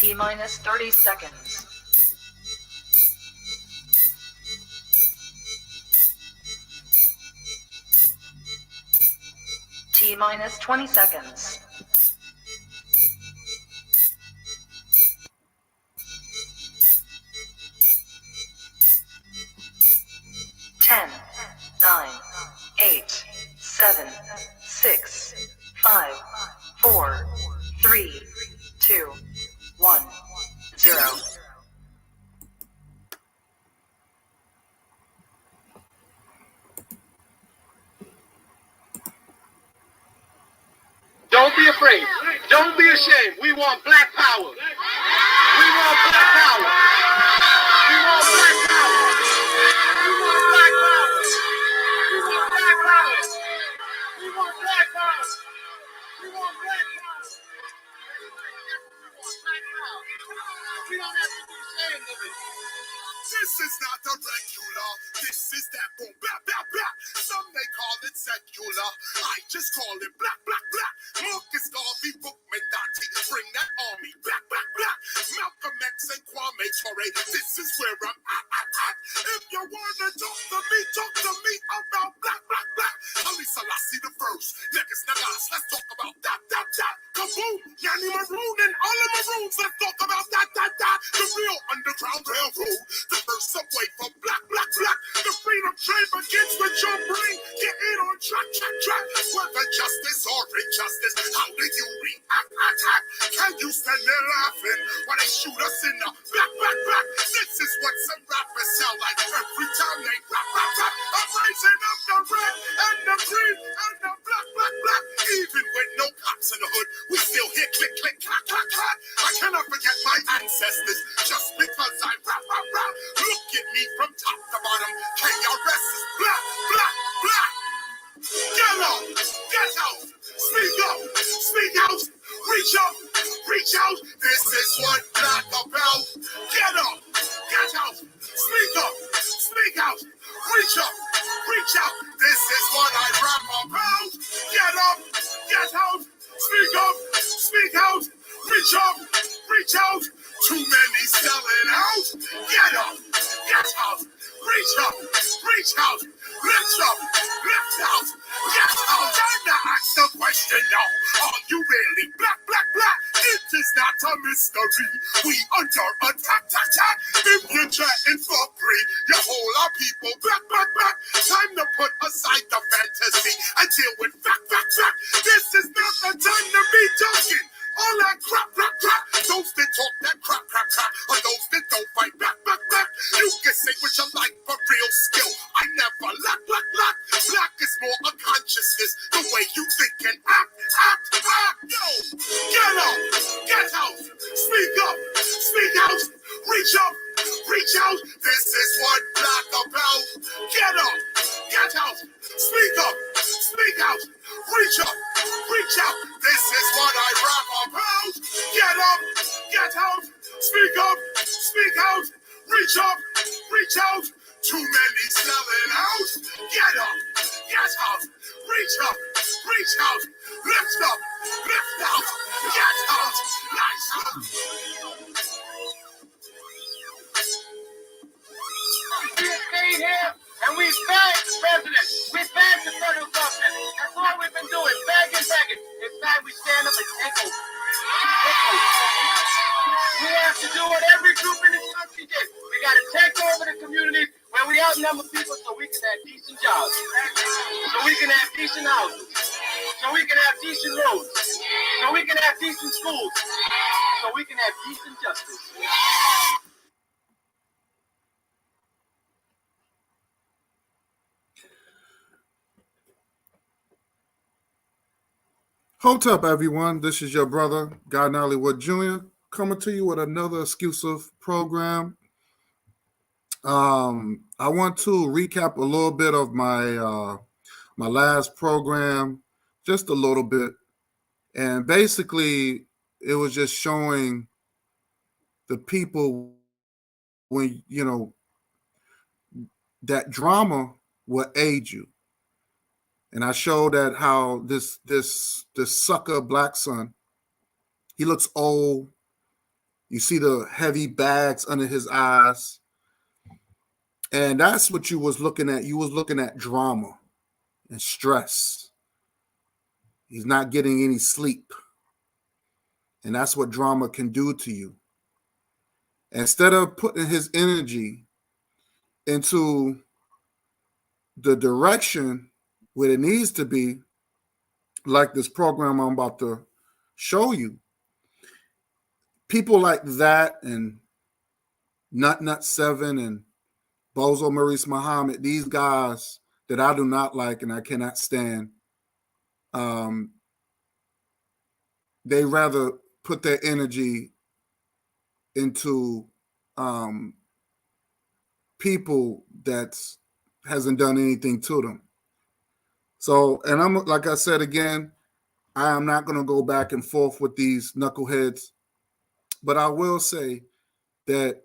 T minus 30 seconds. T minus 20 seconds. 10, 9, 8, 7, 6, 5, 4, 3, 2, 1, 0. Don't be afraid. Don't be ashamed. We want black power. We want black power. We want black power. We want black power. We want black power. We want black power. We want black power. We don't have to be ashamed of it. This is not a regular. This is that boom, blah, blah, blah. Some may call it secular. I just call it black, black, black. Marcus Garvey, Book Mendotti, bring that army black, black, black. Malcolm X and Kwame Ture. This is where I'm at. If you wanna talk to me about black, black, black. Ali Selassie the first. Negus Nagas, let's talk about that. Kaboom, Yanni Maroon and all of Maroons. Let's talk about that. The real Underground Railroad. The first subway for black. The freedom train begins with your brain. Get in on track. Whether justice or injustice, how do you react? Can you stand there laughing when they shoot us in the black? This is what some rappers sound like every time they rap. I'm raising up the red and the green and the black. Even with no cops in the hood, we still hear click, clack. I cannot forget my ancestors just because I rap. Look at me from top to bottom. KRS is black. Get up, get out, speak out, reach out. This is what black about. Get up, get out, speak out, reach out. This is what I rap about. Get up, get out, speak out, reach out. Too many selling out. Get up, get out, reach out, lift out. Get out. Time to ask the question now. Are you really black? It is not a mystery. We under attack. If you're chatting for free, you whole our people black. Time to put aside the fantasy and deal with fact. This is not the time to be talking all that crap. Those that talk that crap, or those that don't fight back. You can say what you like for real skill. I never lack. Black is more a consciousness, the way you think and act. Yo, get up, get out, speak out, reach out. This is what black about. Get up, get out, speak out, reach out. This is what I rap about. Get up, get out, speak out, reach out. Too many selling out. Get up, get out, reach out, lift out, get out, nice. We stayed here and we bagged the president. We bagged the federal government. That's all we've been doing, bagging. It's time we stand up and take over. We have to do what every group in this country did. We got to take over the communities where we outnumber people so we can have decent jobs, so we can have decent houses, so we can have decent roads, so we can have decent schools, so we can have decent justice. Hold up, everyone. This is your brother, Guy Nollywood Jr., coming to you with another exclusive program. I want to recap a little bit of my my last program, just a little bit. And basically, it was just showing the people when, that drama will aid you. And I showed that how this sucker black son, he looks old, You see the heavy bags under his eyes. And that's what you was looking at. You was looking at drama and stress. He's not getting any sleep. And that's what drama can do to you. Instead of putting his energy into the direction where it needs to be, like this program I'm about to show you, people like that and Nut 7 and Bozo Maurice Muhammad, these guys that I do not like and I cannot stand, they rather put their energy into people that hasn't done anything to them. So, and I'm, like I said again, I am not going to go back and forth with these knuckleheads, but I will say that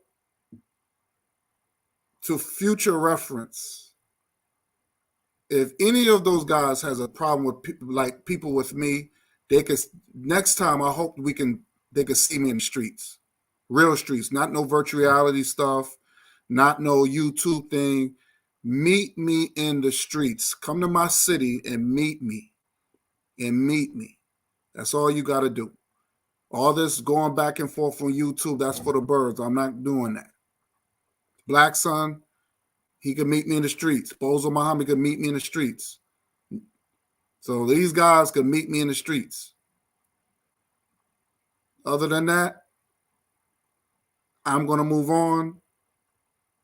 to future reference, if any of those guys has a problem with people with me, they could, next time I hope they could see me in the streets, real streets, not no virtual reality stuff, not no YouTube thing. Meet me in the streets. Come to my city and meet me. That's all you got to do. All this going back and forth on YouTube, that's for the birds. I'm not doing that. Black Son, he can meet me in the streets. Bozo Muhammad can meet me in the streets. So these guys can meet me in the streets. Other than that, I'm going to move on,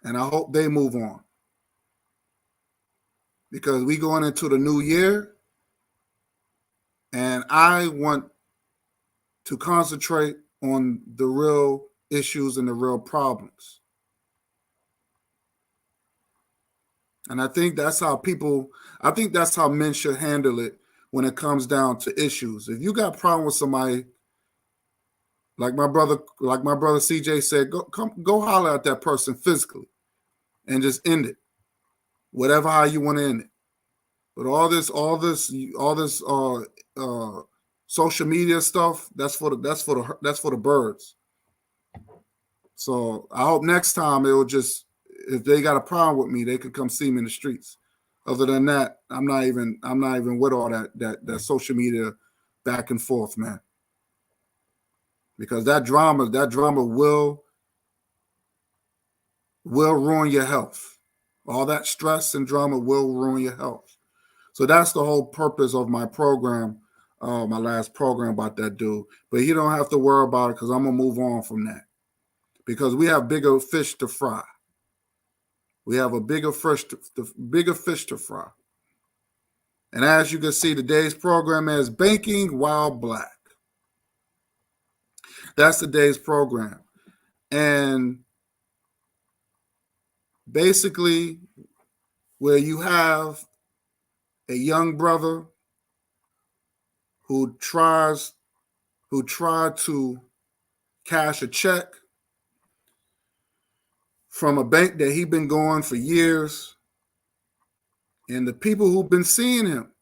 and I hope they move on. Because we going into the new year, and I want to concentrate on the real issues and the real problems. And I think that's how men should handle it when it comes down to issues. If you got a problem with somebody, like my brother CJ said, go holler at that person physically and just end it. Whatever how you want to end it. But all this social media stuff, that's for the birds. So I hope next time if they got a problem with me, they can come see me in the streets. Other than that, I'm not even with all that social media back and forth, man. Because that drama will ruin your health. All that stress and drama will ruin your health. So that's the whole purpose of my program, my last program about that dude. But you don't have to worry about it because I'm going to move on from that. Because we have bigger fish to fry. We have a bigger fish to fry. And as you can see, today's program is Banking While Black. That's today's program. And basically, where you have a young brother who tried to cash a check from a bank that he'd been going for years. And the people who've been seeing him,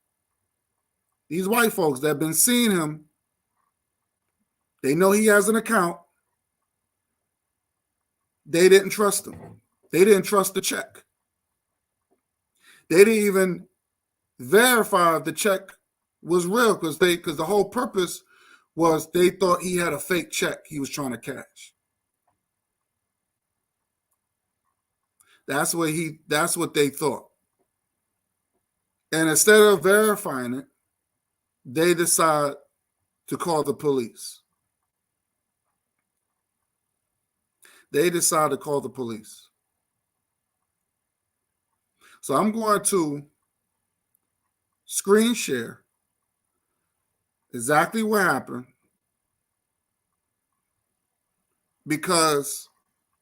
these white folks that have been seeing him, they know he has an account. They didn't trust him. They didn't trust the check. They didn't even verify if the check was real because the whole purpose was they thought he had a fake check he was trying to cash. That's what they thought. And instead of verifying it, they decide to call the police. So I'm going to screen share exactly what happened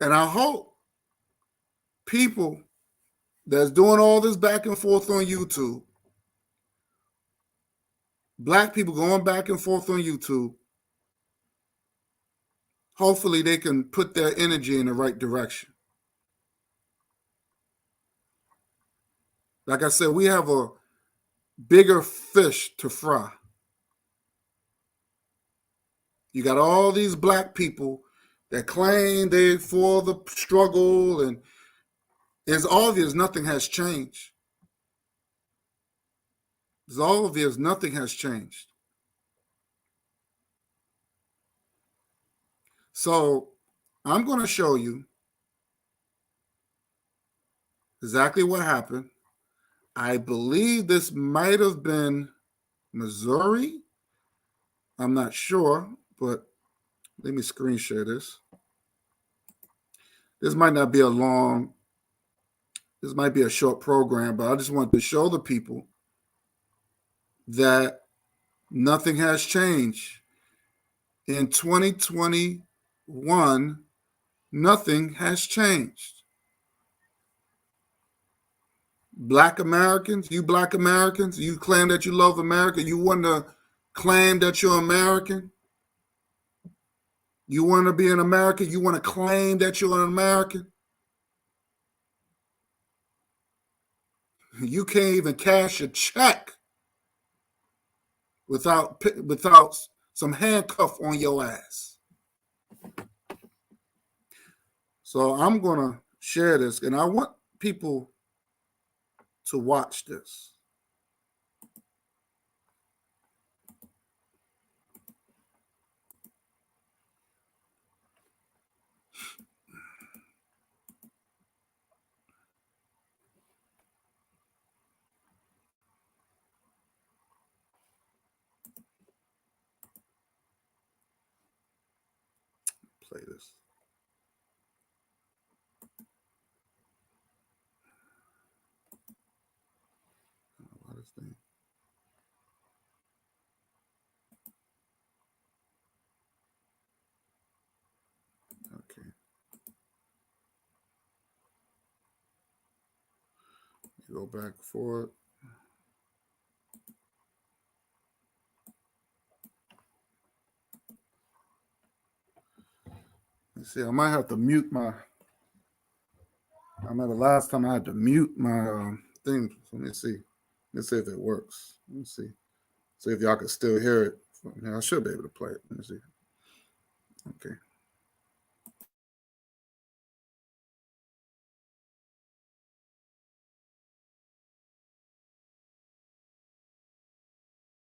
and I hope people that's doing all this back and forth on YouTube, black people going back and forth on YouTube, hopefully they can put their energy in the right direction. Like I said, we have a bigger fish to fry. You got all these black people that claim they for the struggle, and it's obvious nothing has changed. It's obvious nothing has changed. So I'm going to show you exactly what happened. I believe this might have been Missouri. I'm not sure, but let me screen share this. This might not be this might be a short program, but I just want to show the people that nothing has changed. In 2021, nothing has changed. Black Americans, you claim that you love America. You want to claim that you're American. You want to be an American. You want to claim that you're an American. You can't even cash a check without some handcuff on your ass. So I'm going to share this, and I want people to watch this. Play this. Okay. Go back forward. Let's see, I might have to mute my. I remember last time I had to mute my thing. Let me see. Let's see if it works. Let me see. See if y'all can still hear it. Yeah, I should be able to play it. Let me see. Okay.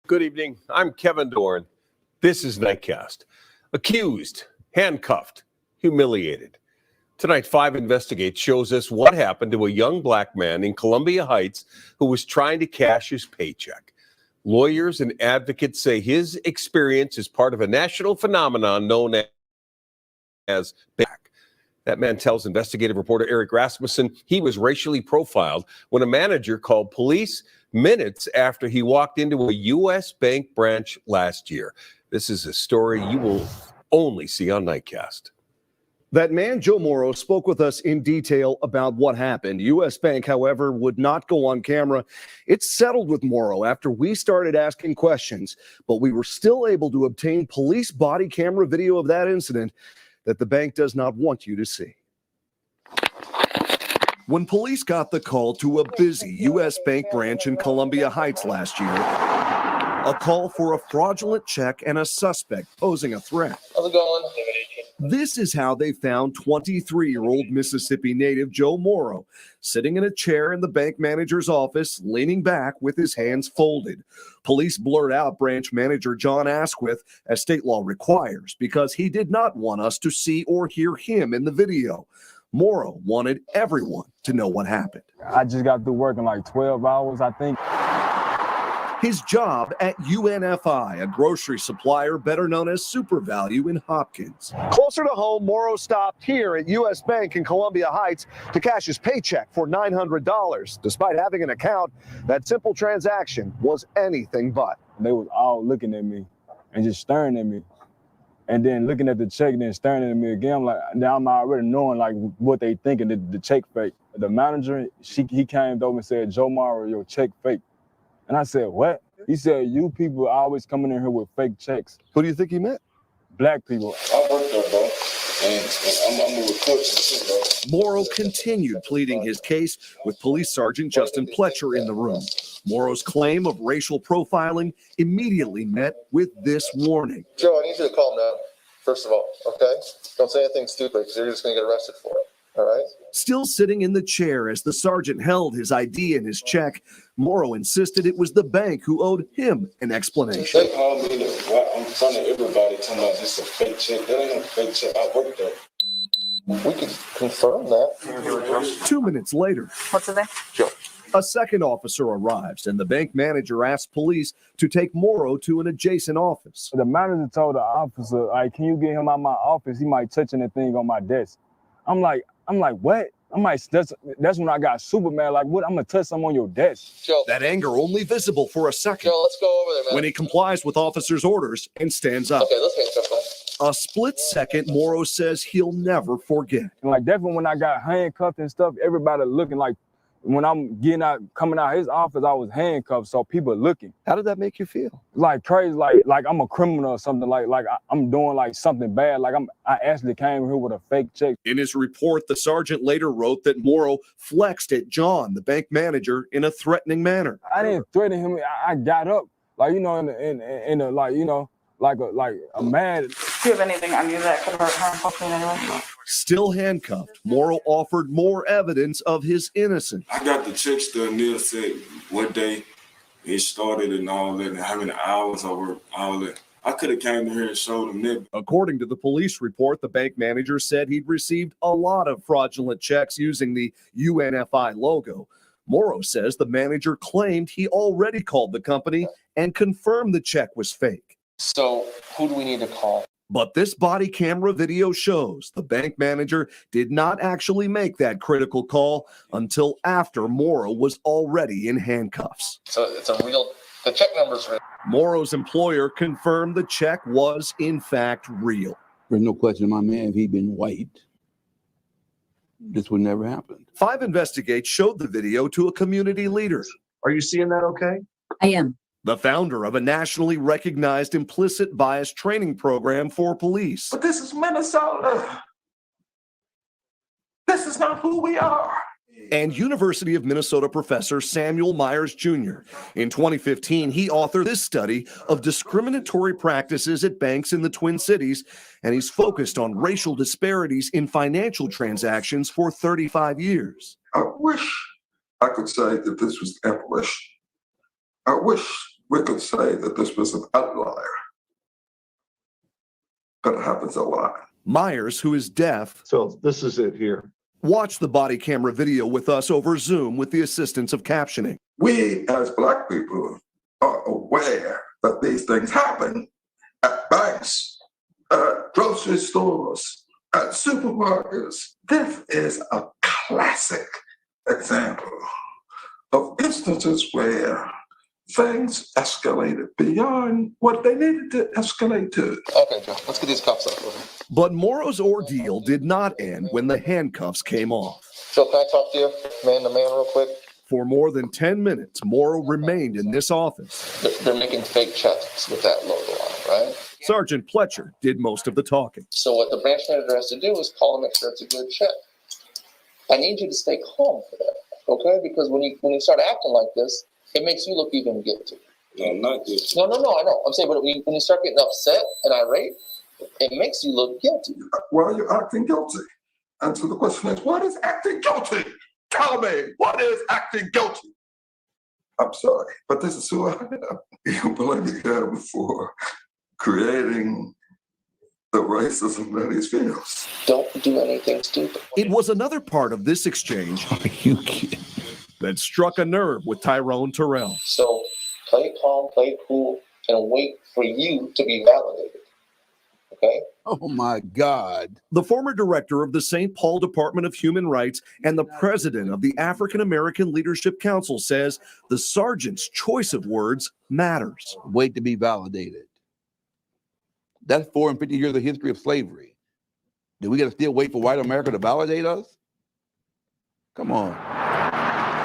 Good evening. I'm Kevin Dorn. This is Nightcast. Accused, handcuffed, humiliated. Tonight, 5 Investigate shows us what happened to a young black man in Columbia Heights who was trying to cash his paycheck. Lawyers and advocates say his experience is part of a national phenomenon known as back. That man tells investigative reporter Eric Rasmussen he was racially profiled when a manager called police minutes after he walked into a U.S. Bank branch last year. This is a story you will only see on Nightcast. That man, Joe Morrow, spoke with us in detail about what happened. U.S. Bank, however, would not go on camera. It's settled with Morrow after we started asking questions, but we were still able to obtain police body camera video of that incident that the bank does not want you to see. When police got the call to a busy U.S. Bank branch in Columbia Heights last year, a call for a fraudulent check and a suspect posing a threat. How's it going? This is how they found 23-year-old Mississippi native Joe Morrow sitting in a chair in the bank manager's office, leaning back with his hands folded. Police blurred out branch manager John Asquith, as state law requires, because he did not want us to see or hear him in the video. Morrow wanted everyone to know what happened. I just got through working like 12 hours, I think. His job at UNFI, a grocery supplier better known as SuperValue in Hopkins. Closer to home, Morrow stopped here at U.S. Bank in Columbia Heights to cash his paycheck for $900. Despite having an account, that simple transaction was anything but. They was all looking at me and just staring at me. And then looking at the check and then staring at me again. I'm like, now I'm already knowing like what they thinking, the check fake. The manager, he came over and said, Joe Morrow, your check fake. And I said, what? He said, you people are always coming in here with fake checks. Who do you think he meant? Black people. I work there, bro. And I'm a report too, bro. Morrow continued pleading his case with Police Sergeant Justin Pletcher in the room. Morrow's claim of racial profiling immediately met with this warning. Joe, I need you to calm down. first of all, okay? Don't say anything stupid because you're just going to get arrested for it, all right? Still sitting in the chair as the sergeant held his ID and his check, Morrow insisted it was the bank who owed him an explanation. They called me in front of everybody talking about this is a fake check. That ain't no fake check. I worked there. We can confirm that. 2 minutes later, What's his name? Joe. a second officer arrives and the bank manager asks police to take Morrow to an adjacent office. The manager told the officer, like, can you get him out of my office? He might touch anything on my desk. I'm like, what? I'm like, that's when I got super mad. Like, what? I'm gonna touch something on your desk. Joe. That anger only visible for a second Joe, let's go over there, man. when he complies with officers' orders and stands up. Okay, let's handcuff him. A split second, Morrow says he'll never forget. And like, definitely when I got handcuffed and stuff, everybody looking like, when I'm coming out his office, I was handcuffed, so people looking. How did that make you feel? Like crazy, like I'm a criminal or something, like I'm doing like something bad, like I actually came here with a fake check. In his report, the sergeant later wrote that Morrow flexed at John, the bank manager, in a threatening manner. I didn't threaten him. I got up, like, you know, in a like, you know, like a man. Do you have anything on you that could hurt harm, hopefully, in any way? Still handcuffed, Morrow offered more evidence of his innocence. I got the check still. Neil said what day it started and all that, and how many hours I worked, all that. I could have came here and showed them that. According to the police report, the bank manager said he'd received a lot of fraudulent checks using the UNFI logo. Morrow says the manager claimed he already called the company and confirmed the check was fake. So who do we need to call? But this body camera video shows the bank manager did not actually make that critical call until after Morrow was already in handcuffs. So it's a real, the check number's real. Morrow's employer confirmed the check was in fact real. There's no question in my man, if he'd been white, this would never happen. 5 Investigate showed the video to a community leader. Are you seeing that okay? I am. The founder of a nationally recognized implicit bias training program for police. But this is Minnesota. This is not who we are. And University of Minnesota professor Samuel Myers Jr. In 2015, he authored this study of discriminatory practices at banks in the Twin Cities, and he's focused on racial disparities in financial transactions for 35 years. I wish I could say that this was aberration. I wish we could say that this was an outlier. But it happens a lot. Myers, who is deaf, So this is it here. watched the body camera video with us over Zoom with the assistance of captioning. We as Black people are aware that these things happen at banks, at grocery stores, at supermarkets. This is a classic example of instances where things escalated beyond what they needed to escalate to. Okay, Joe, let's get these cops up over here. But Morrow's ordeal did not end when the handcuffs came off. Joe, can I talk to you man to man real quick? For more than 10 minutes, Morrow remained in this office. They're making fake checks with that logo on it, right? Sergeant Pletcher did most of the talking. So what the branch manager has to do is call and make sure it's a good check. I need you to stay calm for that, okay? Because when you start acting like this, it makes you look even guilty. No, not this. No, I know. I'm saying, but when you start getting upset and irate, it makes you look guilty. Well, you're acting guilty. And so the question is, what is acting guilty? Tell me, what is acting guilty? I'm sorry, but this is who I am. You blame me here before creating the racism that he feels. Don't do anything stupid. It was another part of this exchange Are you kidding? that struck a nerve with Tyrone Terrell. So play it calm, play it cool, and wait for you to be validated. Okay? Oh my God. The former director of the St. Paul Department of Human Rights and the president of the African American Leadership Council says the sergeant's choice of words matters. Wait to be validated. That's 450 years of history of slavery. Do we got to still wait for white America to validate us? Come on.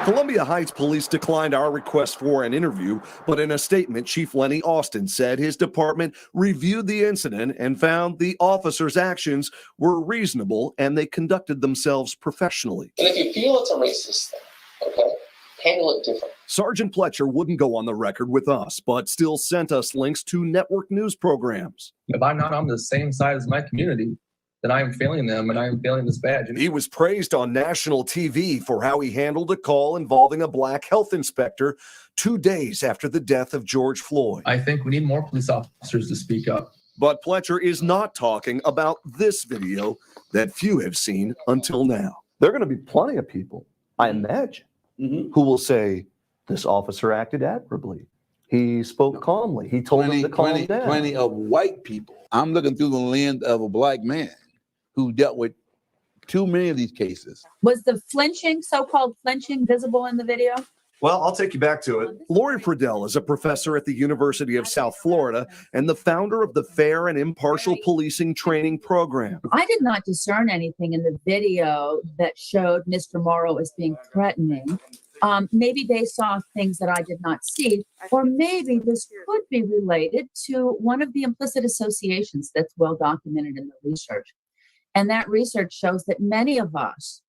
Columbia Heights Police declined our request for an interview, but in a statement, Chief Lenny Austin said his department reviewed the incident and found the officers' actions were reasonable and they conducted themselves professionally. And if you feel it's a racist thing, okay, handle it different. Sergeant Pletcher wouldn't go on the record with us, but still sent us links to network news programs. If I'm not on the same side as my community, then I am failing them and I am failing this badge. He was praised on national TV for how he handled a call involving a black health inspector 2 days after the death of George Floyd. I think we need more police officers to speak up. But Pletcher is not talking about this video that few have seen until now. There are going to be plenty of people, I imagine, who will say, this officer acted admirably. He spoke calmly. He told them to calm down. Plenty of white people. I'm looking through the lens of a black man who dealt with too many of these cases. Was the flinching, so-called flinching, visible in the video? Well, I'll take you back to it. Lori Pradell is a professor at the University of South Florida and the founder of the Fair and Impartial Policing Training Program. I did not discern anything in the video that showed Mr. Morrow as being threatening. Maybe they saw things that I did not see, or maybe this could be related to one of the implicit associations that's well documented in the research. And that research shows that many of us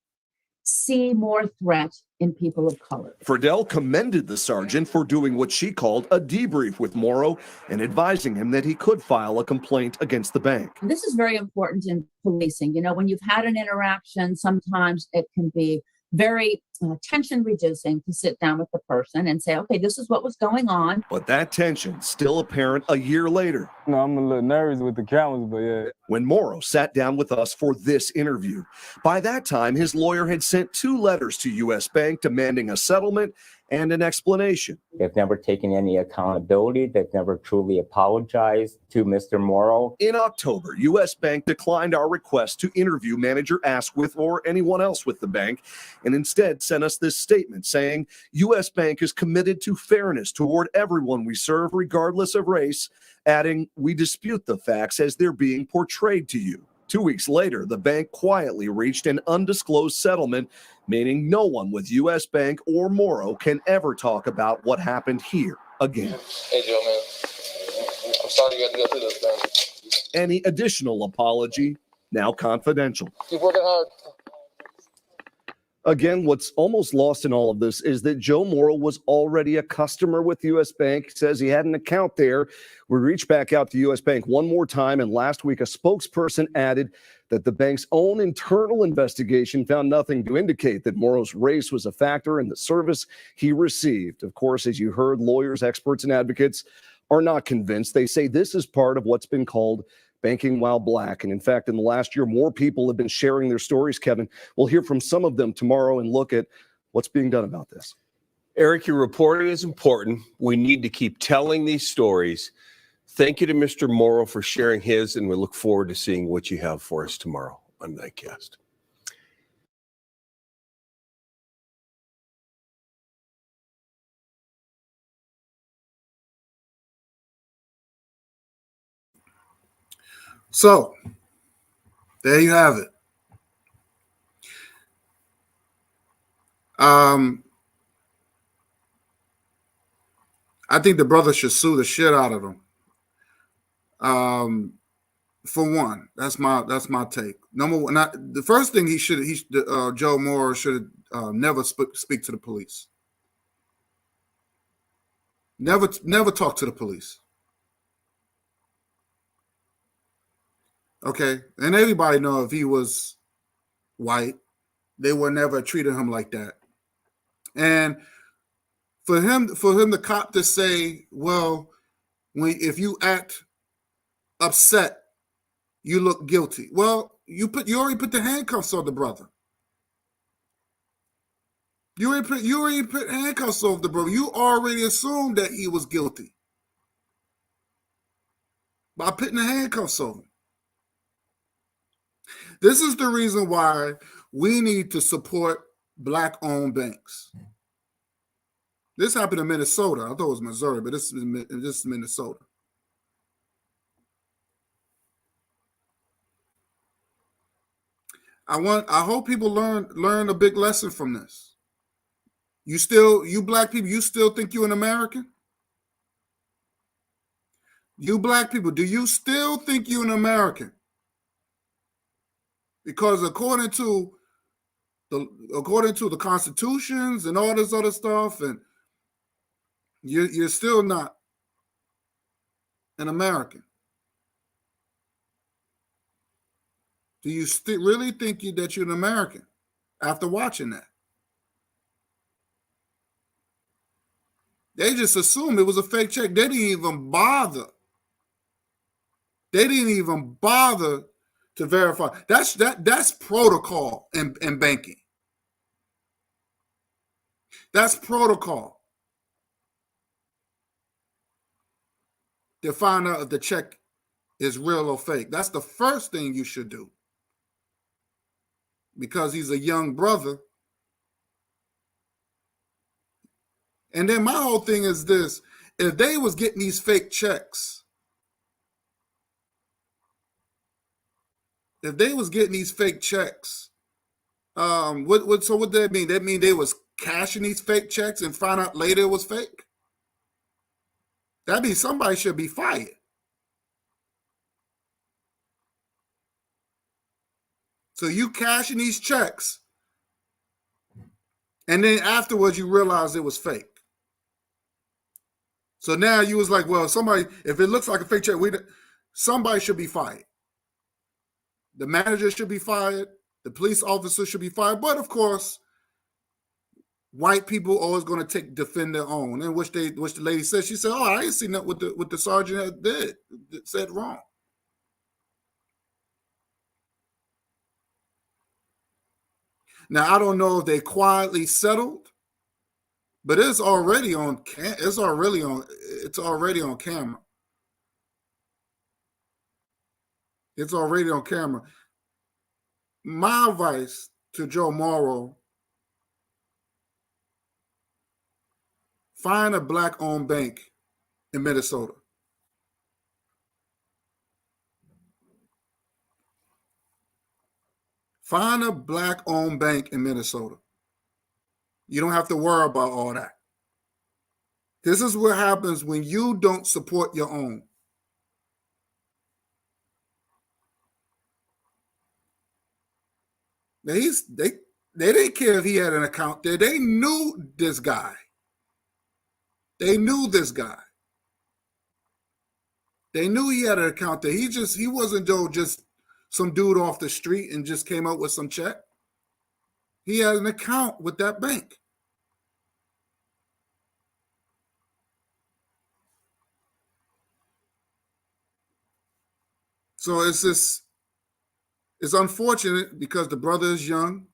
see more threat in people of color. Pradell commended the sergeant for doing what she called a debrief with Morrow and advising him that he could file a complaint against the bank. This is very important in policing. You know, when you've had an interaction, sometimes it can be very tension reducing to sit down with the person and say, okay, this is what was going on. But that tension still apparent a year later. No, I'm a little nervous with the cameras, but yeah. When Morrow sat down with us for this interview. By that time, his lawyer had sent 2 letters to U.S. Bank demanding a settlement and an explanation. They've never taken any accountability. They've never truly apologized to Mr. Morrow. In October, U.S. Bank declined our request to interview manager Asquith or anyone else with the bank, and instead sent us this statement saying U.S. Bank is committed to fairness toward everyone we serve, regardless of race, adding, we dispute the facts as they're being portrayed to you. 2 weeks later, the bank quietly reached an undisclosed settlement, meaning no one with U.S. Bank or Morrow can ever talk about what happened here again. Hey, Joe, man. I'm sorry you had to go through this, man. Any additional apology, now confidential. Keep working hard. Again, what's almost lost in all of this is that Joe Morrow was already a customer with U.S. Bank. Says he had an account there. We reached back out to U.S. Bank one more time, and last week a spokesperson added that the bank's own internal investigation found nothing to indicate that Morrow's race was a factor in the service he received. Of course, as you heard, lawyers, experts, and advocates are not convinced. They say this is part of what's been called banking while black. And in fact, in the last year, more people have been sharing their stories, Kevin. We'll hear from some of them tomorrow and look at what's being done about this. Eric, your reporting is important. We need to keep telling these stories. Thank you to Mr. Morrow for sharing his, and we look forward to seeing what you have for us tomorrow on Nightcast. So, there you have it. I think the brother should sue the shit out of him. For one, that's my take. Number one, the first thing Joe Morrow should never speak to the police. Never talk to the police. Okay, and everybody know if he was white, they would never treated him like that. And for him, the cop to say, "Well, if you act upset, you look guilty." Well, you already put the handcuffs on the brother. You already put handcuffs on the brother. You already assumed that he was guilty by putting the handcuffs on him. This is the reason why we need to support black-owned banks. This happened in Minnesota. I thought it was Missouri, but this is Minnesota. I hope people learn a big lesson from this. You black people, you still think you're an American? You black people, do you still think you're an American? Because according to according to the constitutions and all this other stuff, and you're still not an American. Do you really think that you're an American after watching that? They just assumed it was a fake check. They didn't even bother. They didn't even bother to verify. That's protocol in banking. That's protocol. To find out if the check is real or fake. That's the first thing you should do. Because he's a young brother. And then my whole thing is this. If they was getting these fake checks, so what that mean? That mean they was cashing these fake checks and find out later it was fake? That means somebody should be fired. So you cashing these checks, and then afterwards you realize it was fake. So now you was like, well, somebody, if it looks like a fake check, somebody should be fired. The manager should be fired. The police officer should be fired. But of course, white people always going to defend their own. And which the lady said, she said, "Oh, I ain't seen that what the sergeant did that said wrong." Now I don't know if they quietly settled, but it's already on. It's already on camera. It's already on camera. My advice to Joe Morrow: find a black-owned bank in Minnesota. Find a black-owned bank in Minnesota. You don't have to worry about all that. This is what happens when you don't support your own. They didn't care if he had an account there. They knew this guy. They knew this guy. They knew he had an account there. He wasn't just some dude off the street and just came up with some check. He had an account with that bank. So it's unfortunate because the brother is young.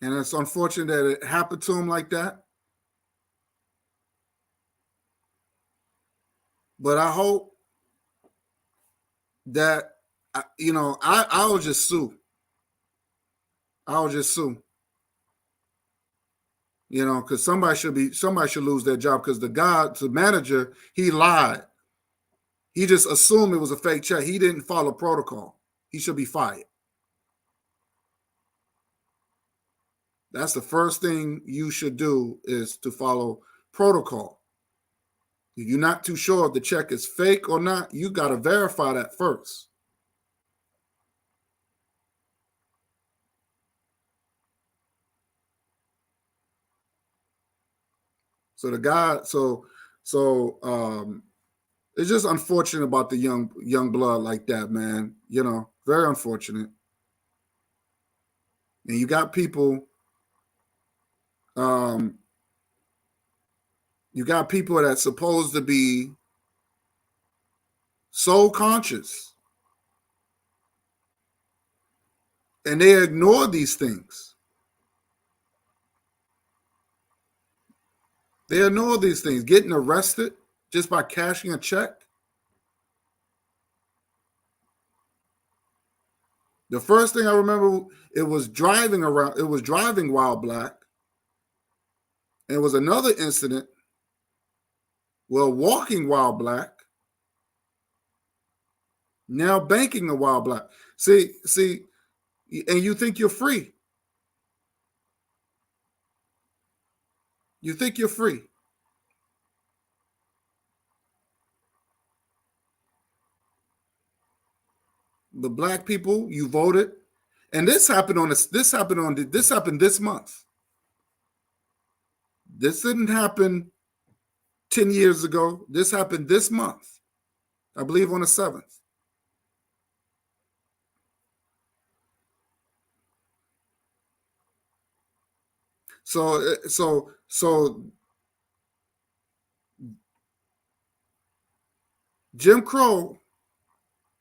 And it's unfortunate that it happened to him like that. But I hope that, I will just sue. Because somebody should lose their job because the manager, he lied. He just assumed it was a fake check. He didn't follow protocol. He should be fired. That's the first thing you should do, is to follow protocol. If you're not too sure if the check is fake or not, you got to verify that first. So it's just unfortunate about the young blood like that, man. Very unfortunate. And you got people, that's supposed to be so conscious, and they ignore these things. They ignore these things. Getting arrested just by cashing a check. The first thing I remember, it was driving while black. And it was another incident, walking while black. Now banking a while black. See, and you think you're free. You think you're free. The black people, you voted, And this happened this month. This didn't happen 10 years ago. This happened this month, I believe on the 7th. So Jim Crow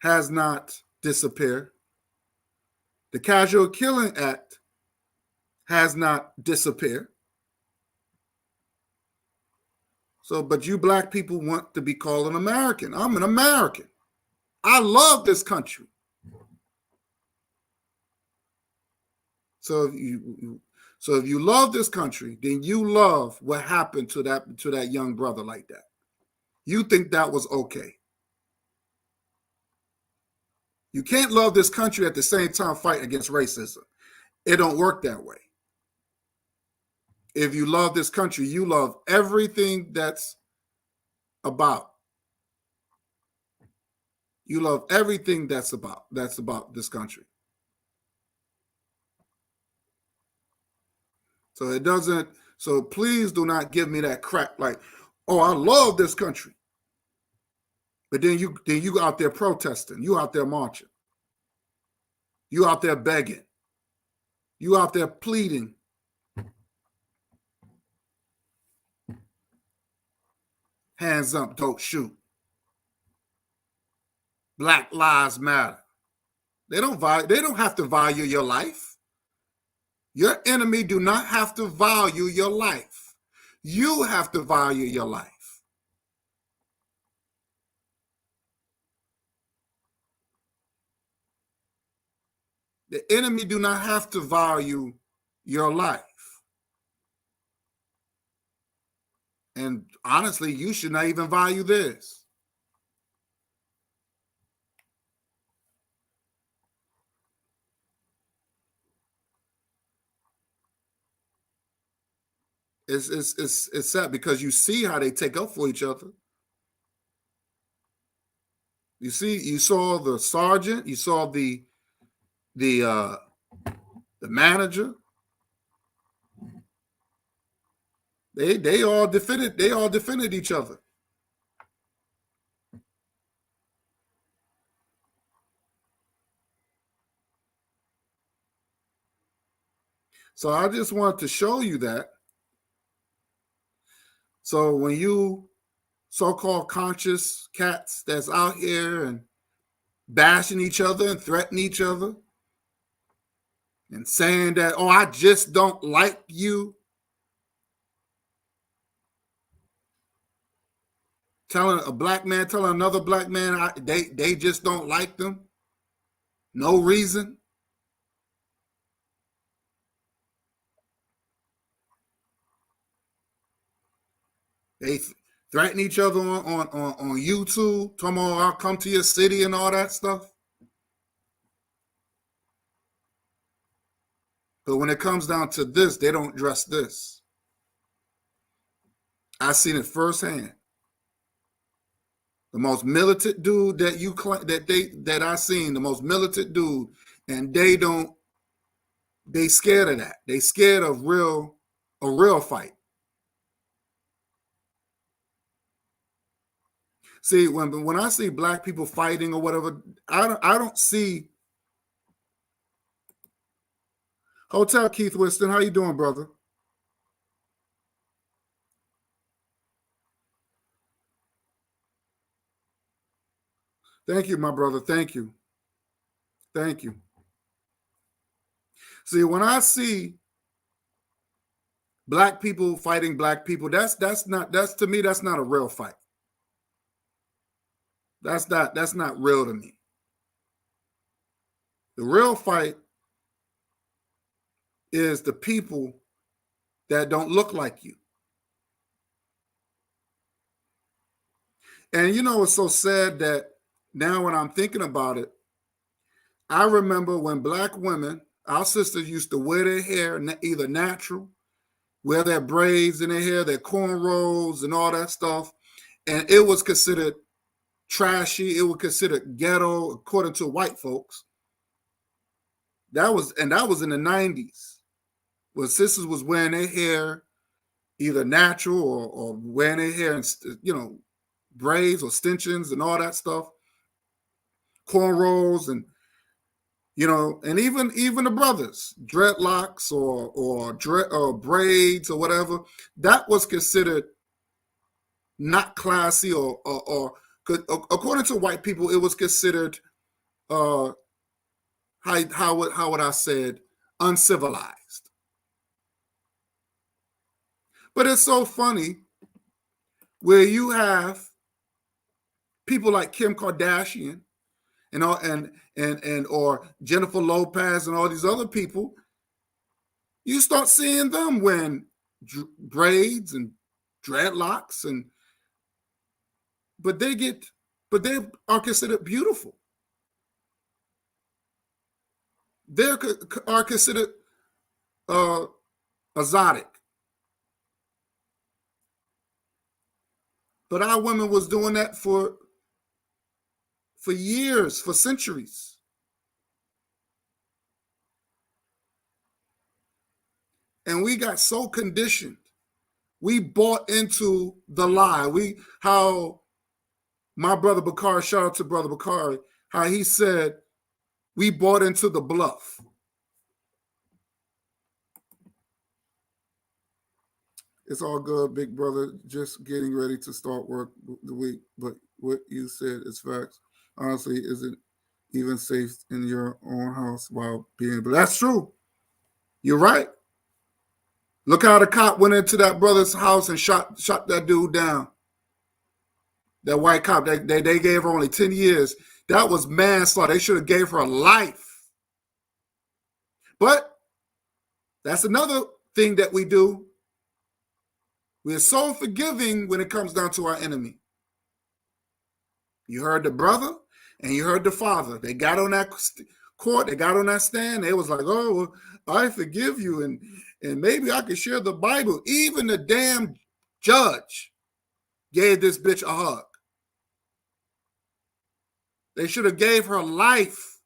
has not disappeared. The Casual Killing Act has not disappeared. So, but you black people want to be called an American. I'm an American. I love this country. So if you love this country, then you love what happened to that young brother like that. You think that was okay. You can't love this country at the same time fight against racism. It don't work that way. If you love this country, you love everything that's about. You love everything that's about this country. So please do not give me that crap like, oh, I love this country. But then you out there protesting, you out there marching, you out there begging, you out there pleading. Hands up, don't shoot. Black Lives Matter. They don't have to value your life. Your enemy do not have to value your life. You have to value your life. The enemy do not have to value your life. And honestly, you should not even value this. It's sad because you see how they take up for each other. You saw the sergeant, you saw the manager. They all defended each other. So I just wanted to show you that. So when you so-called conscious cats that's out here and bashing each other and threatening each other and saying that, oh, I just don't like you. Telling a black man, telling another black man, they just don't like them. No reason. They threaten each other on YouTube, talking about I'll come to your city and all that stuff. But when it comes down to this, they don't address this. I seen it firsthand. The most militant dude that I seen, the most militant dude, and they scared of that. They scared of a real fight. See, when I see black people fighting or whatever, I don't see. Hotel Keith Winston, how you doing, brother? Thank you, my brother. Thank you. Thank you. See, when I see black people fighting black people, that's to me, that's not a real fight. That's not real to me. The real fight is the people that don't look like you. And you know, it's so sad that now when I'm thinking about it, I remember when black women, our sisters, used to wear their hair either natural, wear their braids in their hair, their cornrows and all that stuff. And it was considered trashy. It was considered ghetto according to white folks. That was in the 90s, where sisters was wearing their hair either natural or wearing their hair in, braids or extensions and all that stuff, cornrows and and even the brothers, dreadlocks or braids or whatever. That was considered not classy or according to white people, it was considered how would I say it, uncivilized. But it's so funny where you have people like Kim Kardashian and or Jennifer Lopez and all these other people. You start seeing them wearing braids and dreadlocks but they are considered beautiful. They are considered exotic. But our women was doing that for years, for centuries. And we got so conditioned. We bought into the lie. How my brother Bakari, shout out to brother Bakari, how he said we bought into the bluff. It's all good, big brother. Just getting ready to start work the week. But what you said is facts. Honestly, isn't even safe in your own house while being. But that's true. You're right. Look how the cop went into that brother's house and shot that dude down. That white cop. They gave her only 10 years. That was manslaughter. They should have gave her life. But that's another thing that we do. We are so forgiving when it comes down to our enemy. You heard the brother and you heard the father. They got on that court. They got on that stand. They was like, oh, I forgive you. And maybe I could share the Bible. Even the damn judge gave this bitch a hug. They should have gave her life.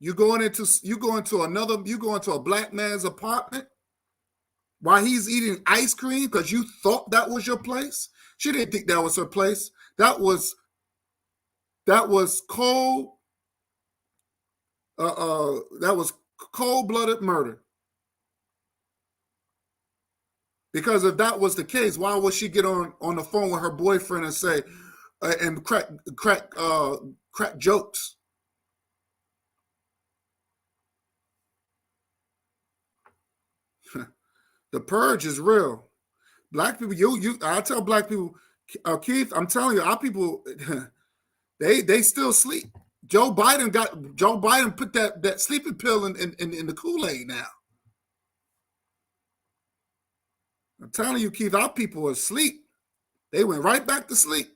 You go into a black man's apartment while he's eating ice cream because you thought that was your place. She didn't think that was her place. That was cold. That was cold-blooded murder. Because if that was the case, why would she get on the phone with her boyfriend and say and crack jokes? The purge is real. Black people, I tell black people, Keith, I'm telling you, our people, they still sleep. Joe Biden put that sleeping pill in the Kool-Aid now. I'm telling you, Keith, our people are asleep. They went right back to sleep.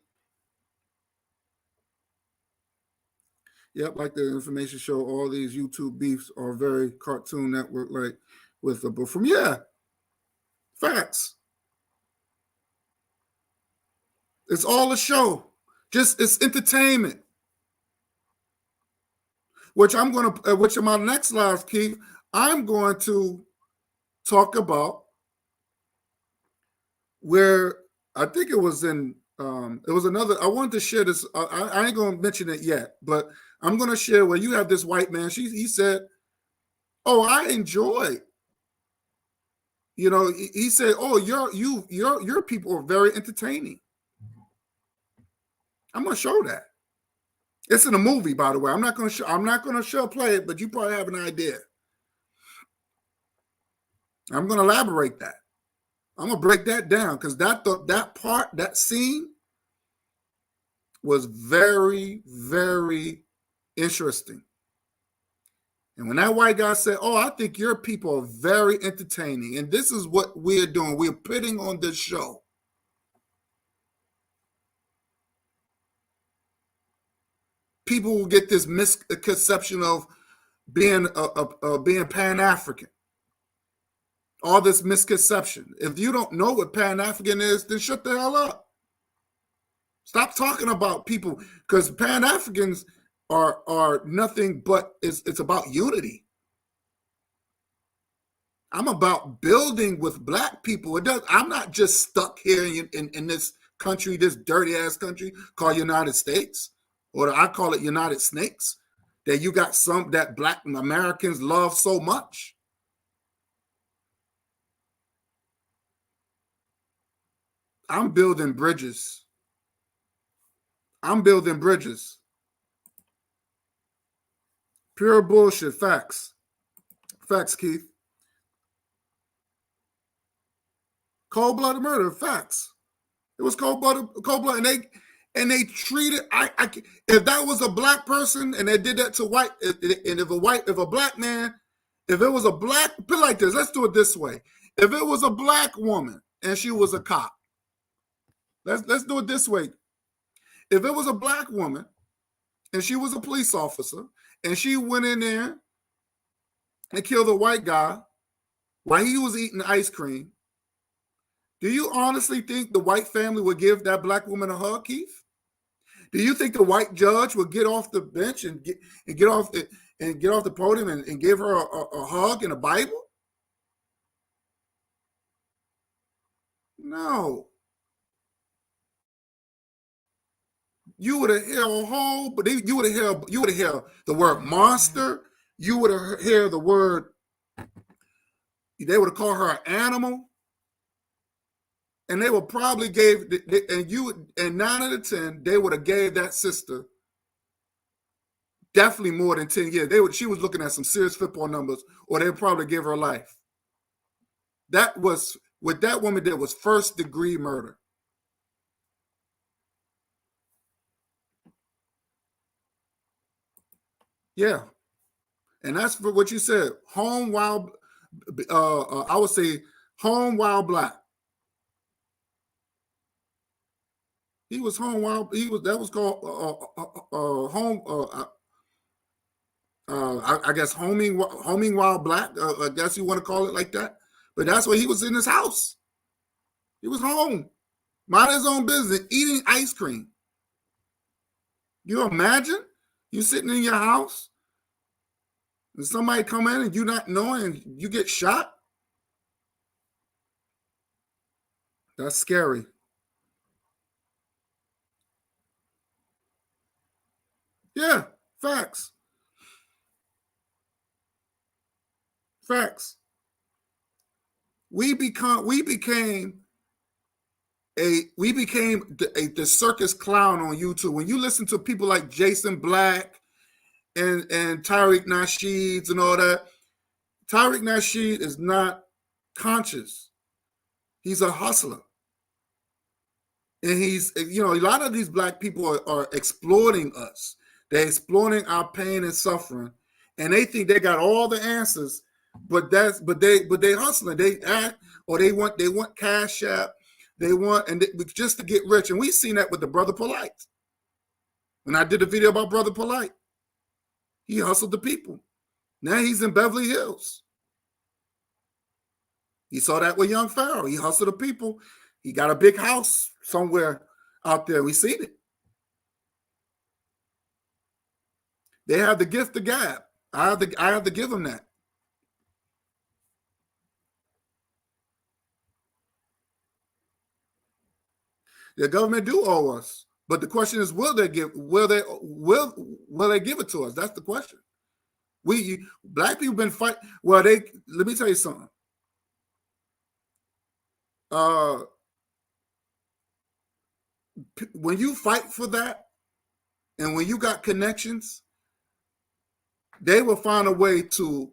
Yep, like the information show, all these YouTube beefs are very Cartoon Network like with the book from facts. It's all a show. It's entertainment. Which in my next live, Keith, I'm going to talk about where I think it was in it was another. I wanted to share this. I ain't gonna mention it yet, but I'm gonna share where you have this white man. He said, "Oh, I enjoy." He said, "Oh, your people are very entertaining." I'm gonna show that. It's in a movie, by the way. I'm not gonna show play it, but you probably have an idea. I'm gonna elaborate that. I'm gonna break that down because that scene was very, very interesting. And when that white guy said, "Oh, I think your people are very entertaining," and this is what we're doing. We're putting on this show. People will get this misconception of being Pan-African. All this misconception. If you don't know what Pan-African is, then shut the hell up. Stop talking about people, because Pan-Africans are nothing but it's about unity. I'm about building with Black people. I'm not just stuck here in this country, this dirty ass country called United States, or I call it United Snakes, that you got some that Black Americans love so much. I'm building bridges. I'm building bridges. Pure bullshit. Facts. Facts, Keith. Cold-blooded murder. Facts. It was cold-blooded, and they treated. If that was a Black person and they did that to white, and if a Black man, if it was a Black, put it like this. Let's do it this way. If it was a Black woman and she was a cop, let's do it this way. If it was a Black woman and she was a police officer and she went in there and killed a white guy while he was eating ice cream, do you honestly think the white family would give that Black woman a hug, Keith? Do you think the white judge would get off the bench and get off the podium and give her a hug and a Bible? No. You would have heard a whole, but you would have heard the word monster. You would have heard the word. They would have called her an animal, and they would probably and 9 out of 10 they would have gave that sister definitely more than 10 years. She was looking at some serious football numbers, or they would probably give her life. That was what that woman did was first-degree murder. Yeah, and that's for what you said. Home while, I would say, home while Black. He was home while that was called home. I guess homing while Black. I guess you want to call it like that. But that's why he was in his house. He was home, minding his own business, eating ice cream. You imagine you sitting in your house and somebody come in and you not knowing and you get shot? That's scary. Yeah, facts. Facts. We became the circus clown on YouTube. When you listen to people like Jason Black and Tariq Nasheed and all that, Tariq Nasheed is not conscious. He's a hustler. And he's, a lot of these Black people are exploiting us. They're exploiting our pain and suffering, and they think they got all the answers. But they hustling. They act, or they want Cash App. They want just to get rich, and we've seen that with the Brother Polite. When I did a video about Brother Polite, he hustled the people. Now he's in Beverly Hills. He saw that with Young Pharaoh. He hustled the people. He got a big house somewhere out there. We seen it. They have the gift of gab. I have to give them that. The government do owe us, but the question is, will they give it to us? That's the question. Black people been fighting. Well, let me tell you something. When you fight for that, and when you got connections, they will find a way to,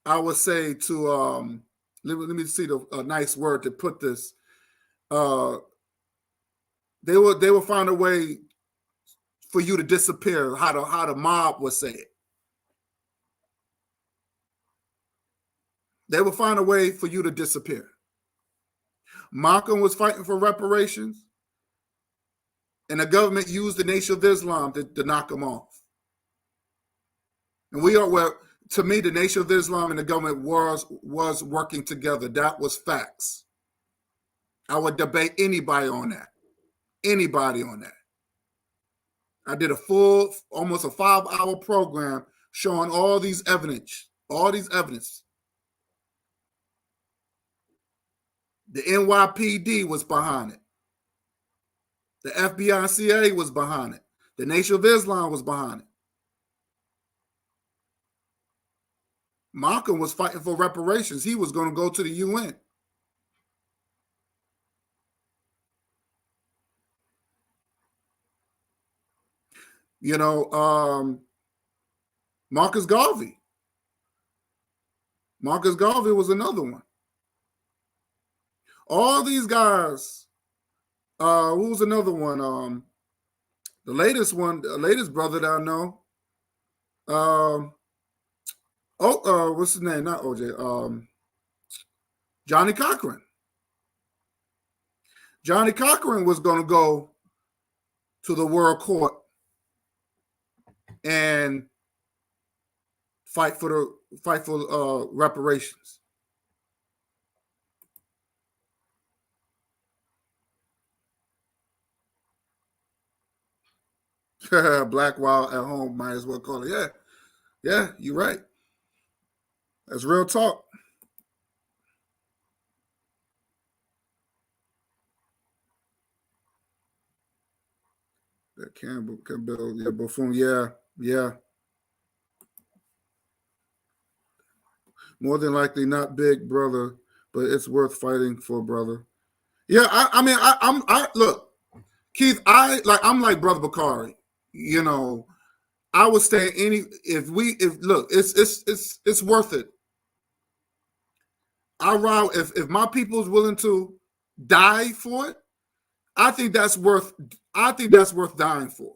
I would say, to let me see a nice word to put this. They will find a way for you to disappear. How the mob would say it. They will find a way for you to disappear. Malcolm was fighting for reparations, and the government used the Nation of Islam to knock him off. And to me, the Nation of Islam and the government was working together. That was facts. I would debate anybody on that. Anybody on that. I did almost a 5-hour program showing all these evidence. The NYPD was behind it. The FBI and CIA was behind it. The Nation of Islam was behind it. Malcolm was fighting for reparations. He was going to go to the UN. You know, Marcus Garvey. Marcus Garvey was another one. All these guys. Who was another one? The latest brother that I know. What's his name? Not OJ. Johnny Cochran. Johnny Cochran was going to go to the World Court and fight for reparations. Black Wild at home, might as well call it. Yeah, you're right. That's real talk. That Campbell, yeah, Buffoon, yeah. More than likely not big, brother, but it's worth fighting for, brother. Yeah, I look, Keith, I'm like Brother Bakari. You know, I would say it's worth it. If my people is willing to die for it, I think that's worth dying for.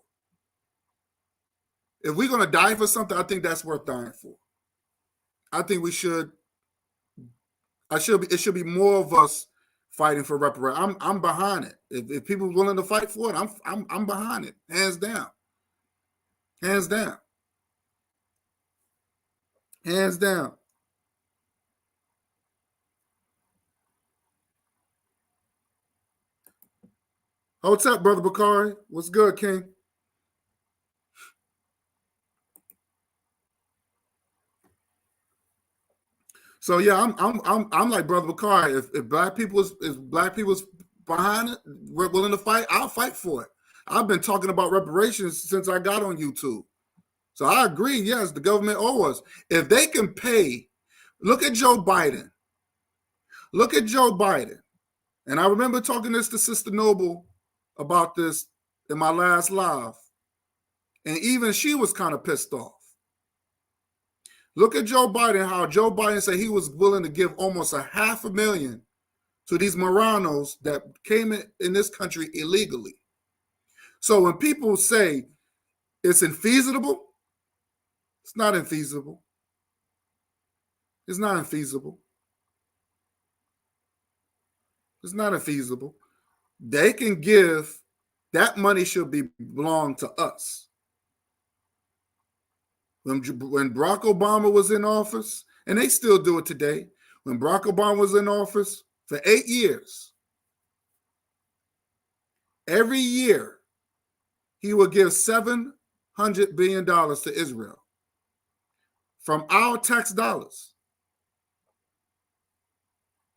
If we're gonna die for something, I think that's worth dying for. I think it should be more of us fighting for reparations. I'm behind it. If people are willing to fight for it, I'm behind it, hands down. Hands down. Hands down. What's up, Brother Bakari? What's good, King? So yeah, I'm like Brother Bakari. If black people's behind it, we're willing to fight, I'll fight for it. I've been talking about reparations since I got on YouTube. So I agree, yes, the government owes us. If they can pay, look at Joe Biden. Look at Joe Biden. And I remember talking this to Sister Noble about this in my last live. And even she was kind of pissed off. Look at Joe Biden, how Joe Biden said he was willing to give almost $500,000 to these Marranos that came in this country illegally. So when people say it's infeasible, it's not infeasible. It's not infeasible. It's not infeasible. They can give, that money should belong to us. When Barack Obama was in office, and they still do it today, when Barack Obama was in office for 8 years, every year he would give $700 billion to Israel from our tax dollars.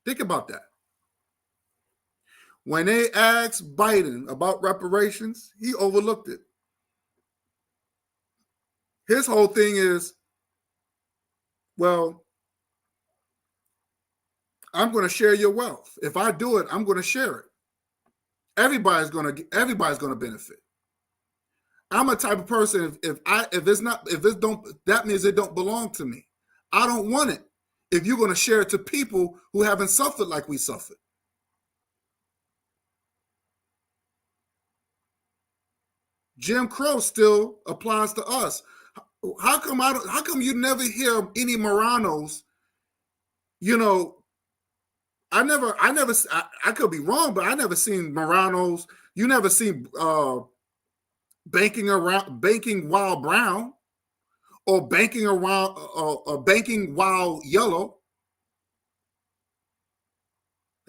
Think about that. When they asked Biden about reparations, he overlooked it. His whole thing is, well, I'm going to share your wealth. If I do it, I'm going to share it. Everybody's going to benefit. I'm a type of person, that means it don't belong to me. I don't want it if you're going to share it to people who haven't suffered like we suffered. Jim Crow still applies to us. How come you never hear any Marranos? You know, I could be wrong, but I never seen Marranos. You never seen banking Wild Brown or banking around banking Wild Yellow.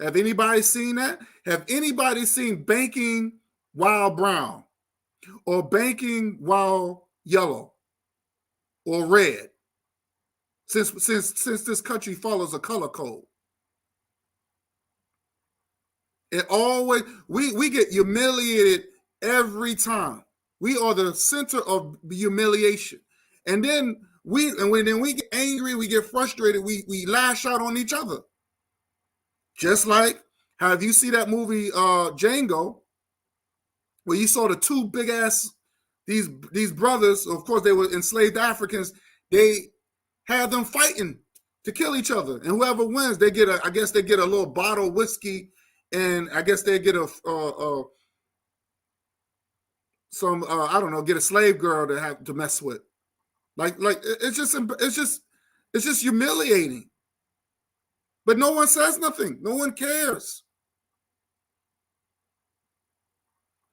Have anybody seen that? Have anybody seen banking Wild Brown or banking while yellow or red, since this country follows a color code. It always we get humiliated every time. We are the center of humiliation. And then when we get angry, we get frustrated, we lash out on each other. Just like how, if you see that movie Django, where you saw the two big ass these brothers, of course they were enslaved Africans, they had them fighting to kill each other, and whoever wins, they get I guess they get a little bottle of whiskey, and I guess they get some I don't know, get a slave girl to have to mess with. Like it's just humiliating. But no one says nothing. No one cares.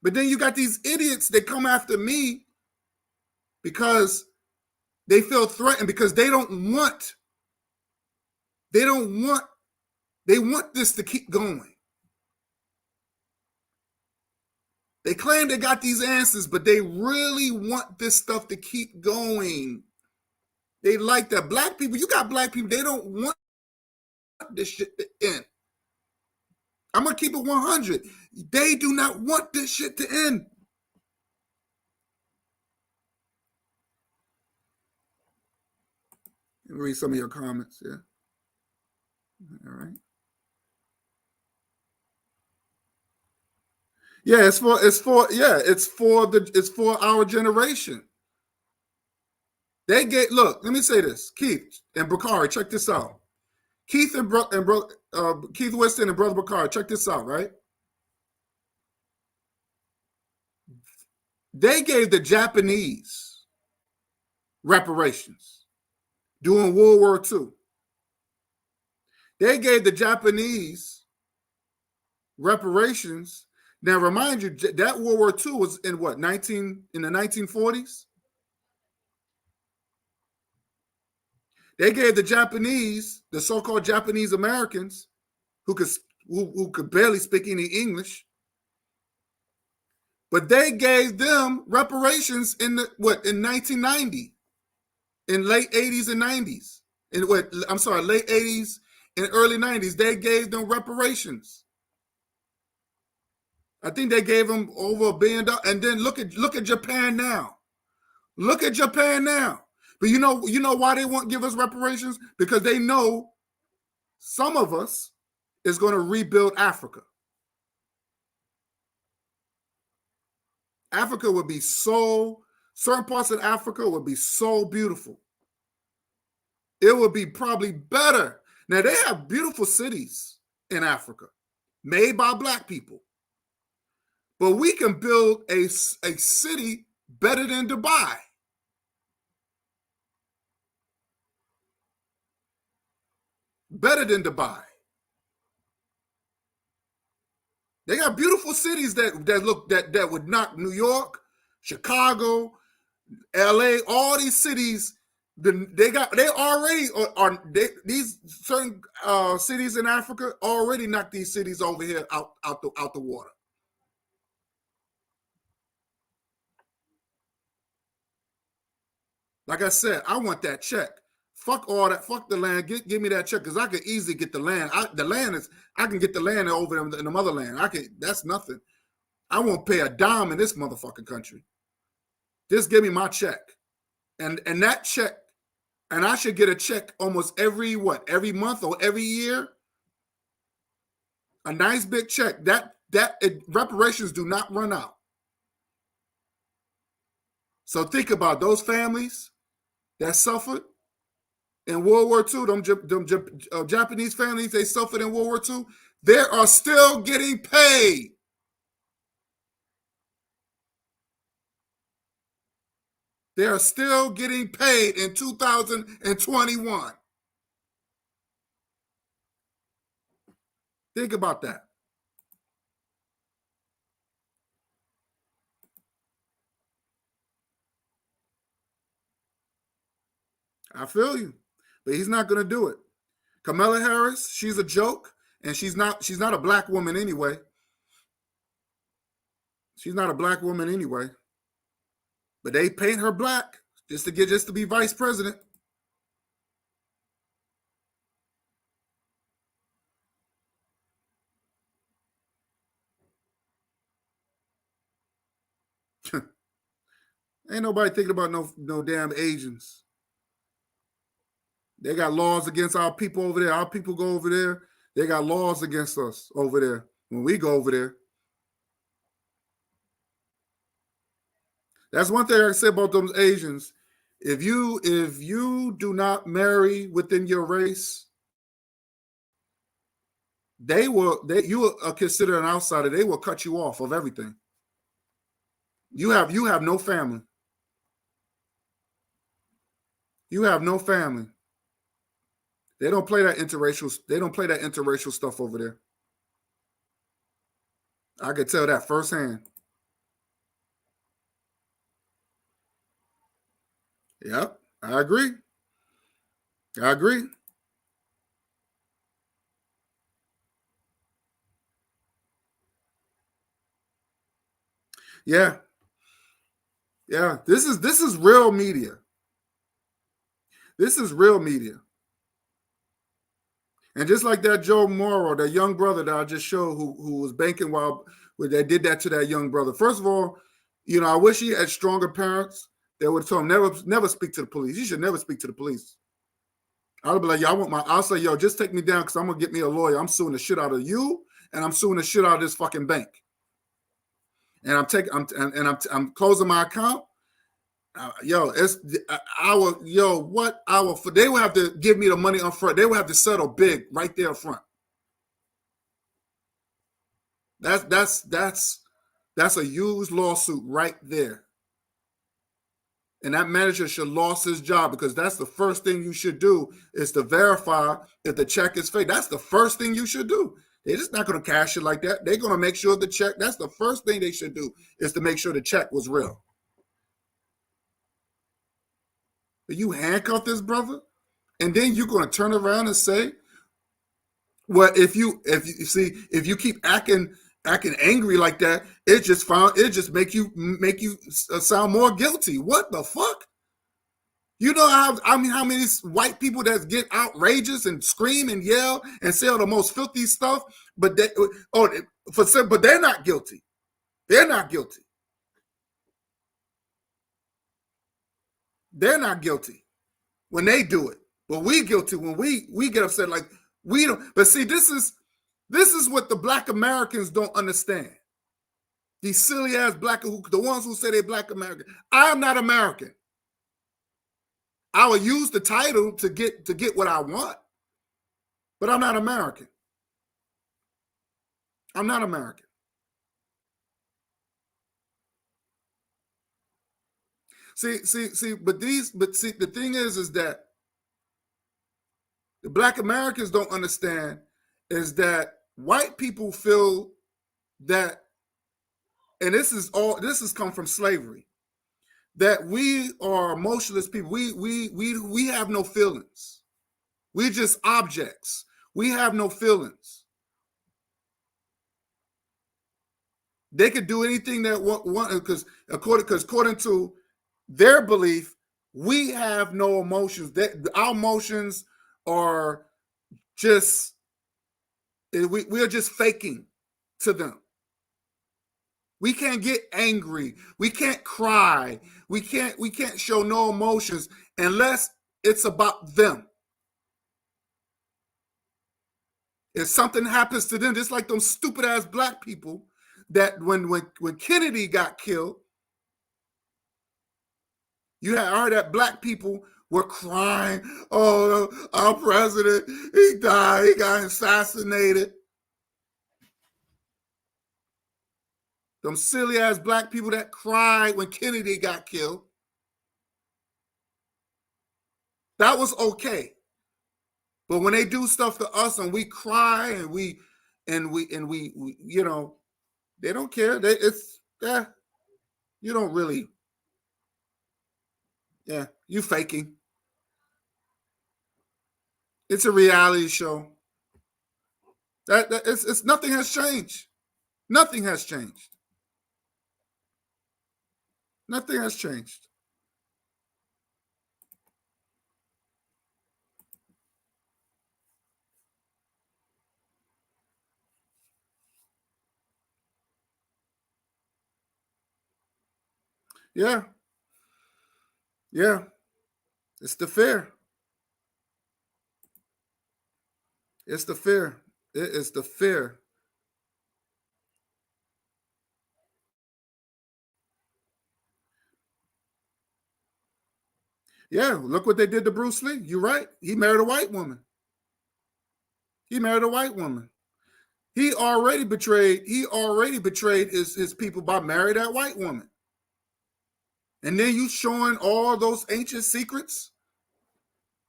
But then you got these idiots that come after me because they feel threatened, because they want this to keep going. They claim they got these answers, but they really want this stuff to keep going. They like that. Black people, you got black people, they don't want this shit to end. I'm going to keep it 100. They do not want this shit to end. Let me read some of your comments. Yeah. All right. Yeah, it's for our generation. They get, look, let me say this. Keith and Bakari, check this out. Keith Keith Weston and Brother Bakari, check this out, right? They gave the Japanese reparations during World War II. They gave the Japanese reparations. Now, remind you, that World War II was in what, in the 1940s? They gave the Japanese, the so-called Japanese Americans, who could barely speak any English, but they gave them reparations in 1990, in late 80s and 90s, late 80s and early 90s. They gave them reparations. I think they gave them over $1 billion. And then look at Japan now. Look at Japan now. But you know why they won't give us reparations? Because they know some of us is going to rebuild Africa. Africa would be certain parts of Africa would be so beautiful. It would be probably better. Now, they have beautiful cities in Africa made by black people. But we can build a city better than Dubai. Better than Dubai. They got beautiful cities that would knock New York, Chicago, LA, all these cities. These certain cities in Africa already knocked these cities over here out the water. Like I said, I want that check. Fuck all that. Fuck the land. Give me that check, because I could easily get the land. I can get the land over in the motherland. That's nothing. I won't pay a dime in this motherfucking country. Just give me my check, and that check, and I should get a check almost every month or every year. A nice big check. Reparations do not run out. So think about those families that suffered in World War II, them Japanese families, they suffered in World War II. They are still getting paid. They are still getting paid in 2021. Think about that. I feel you, but he's not going to do it. Kamala Harris, she's a joke, and she's not a black woman anyway. She's not a black woman anyway. But they paint her black just to be vice president. Ain't nobody thinking about no damn Asians. They got laws against our people over there. Our people go over there. They got laws against us over there when we go over there. That's one thing I say about those Asians. If you do not marry within your race, you are considered an outsider. They will cut you off of everything. You have no family. You have no family. They don't play that interracial stuff over there. I could tell that firsthand. Yep, I agree. Yeah. This is real media. This is real media. And just like that Joe Morrow, that young brother that I just showed who was banking while they did that to that young brother. First of all, I wish he had stronger parents that would have told him never speak to the police. You should never speak to the police. I would be like, I'll say, yo, just take me down because I'm gonna get me a lawyer. I'm suing the shit out of you, and I'm suing the shit out of this fucking bank. And I'm closing my account. They would have to give me the money up front. They would have to settle big right there up front. That's a huge lawsuit right there. And that manager should lost his job because that's the first thing you should do is to verify if the check is fake. That's the first thing you should do. They're just not going to cash it like that. They're going to make sure the check, that's the first thing they should do is to make sure the check was real. But you handcuff this brother, and then you're going to turn around and say, well, if you keep acting angry like that, it just make you sound more guilty. What the fuck? You know how many white people that get outrageous and scream and yell and say all the most filthy stuff, but they're not guilty. They're not guilty. They're not guilty when they do it, but we guilty when we get upset. Like we don't. But see, this is what the Black Americans don't understand. These silly ass the ones who say they're Black American. I am not American. I will use the title to get what I want, but I'm not American. I'm not American. But the thing is that the Black Americans don't understand is that white people feel that, and this has come from slavery, that we are emotionless people. We have no feelings. We're just objects. We have no feelings. They could do anything that want because according to their belief, we have no emotions. Our emotions are just we are just faking to them. We can't get angry. We can't cry. We can't show no emotions unless it's about them. If something happens to them, just like those stupid ass black people that when Kennedy got killed, I heard that black people were crying. Oh, our president, he died. He got assassinated. Them silly ass black people that cried when Kennedy got killed. That was okay. But when they do stuff to us and we cry and we they don't care. You don't really. Yeah, you faking. It's a reality show. It's nothing has changed. Nothing has changed. Nothing has changed. Yeah. Yeah. It's the fear. It's the fear. It is the fear. Yeah, look what they did to Bruce Lee. You're right. He married a white woman. He married a white woman. He already betrayed his people by marrying that white woman. And then you showing all those ancient secrets.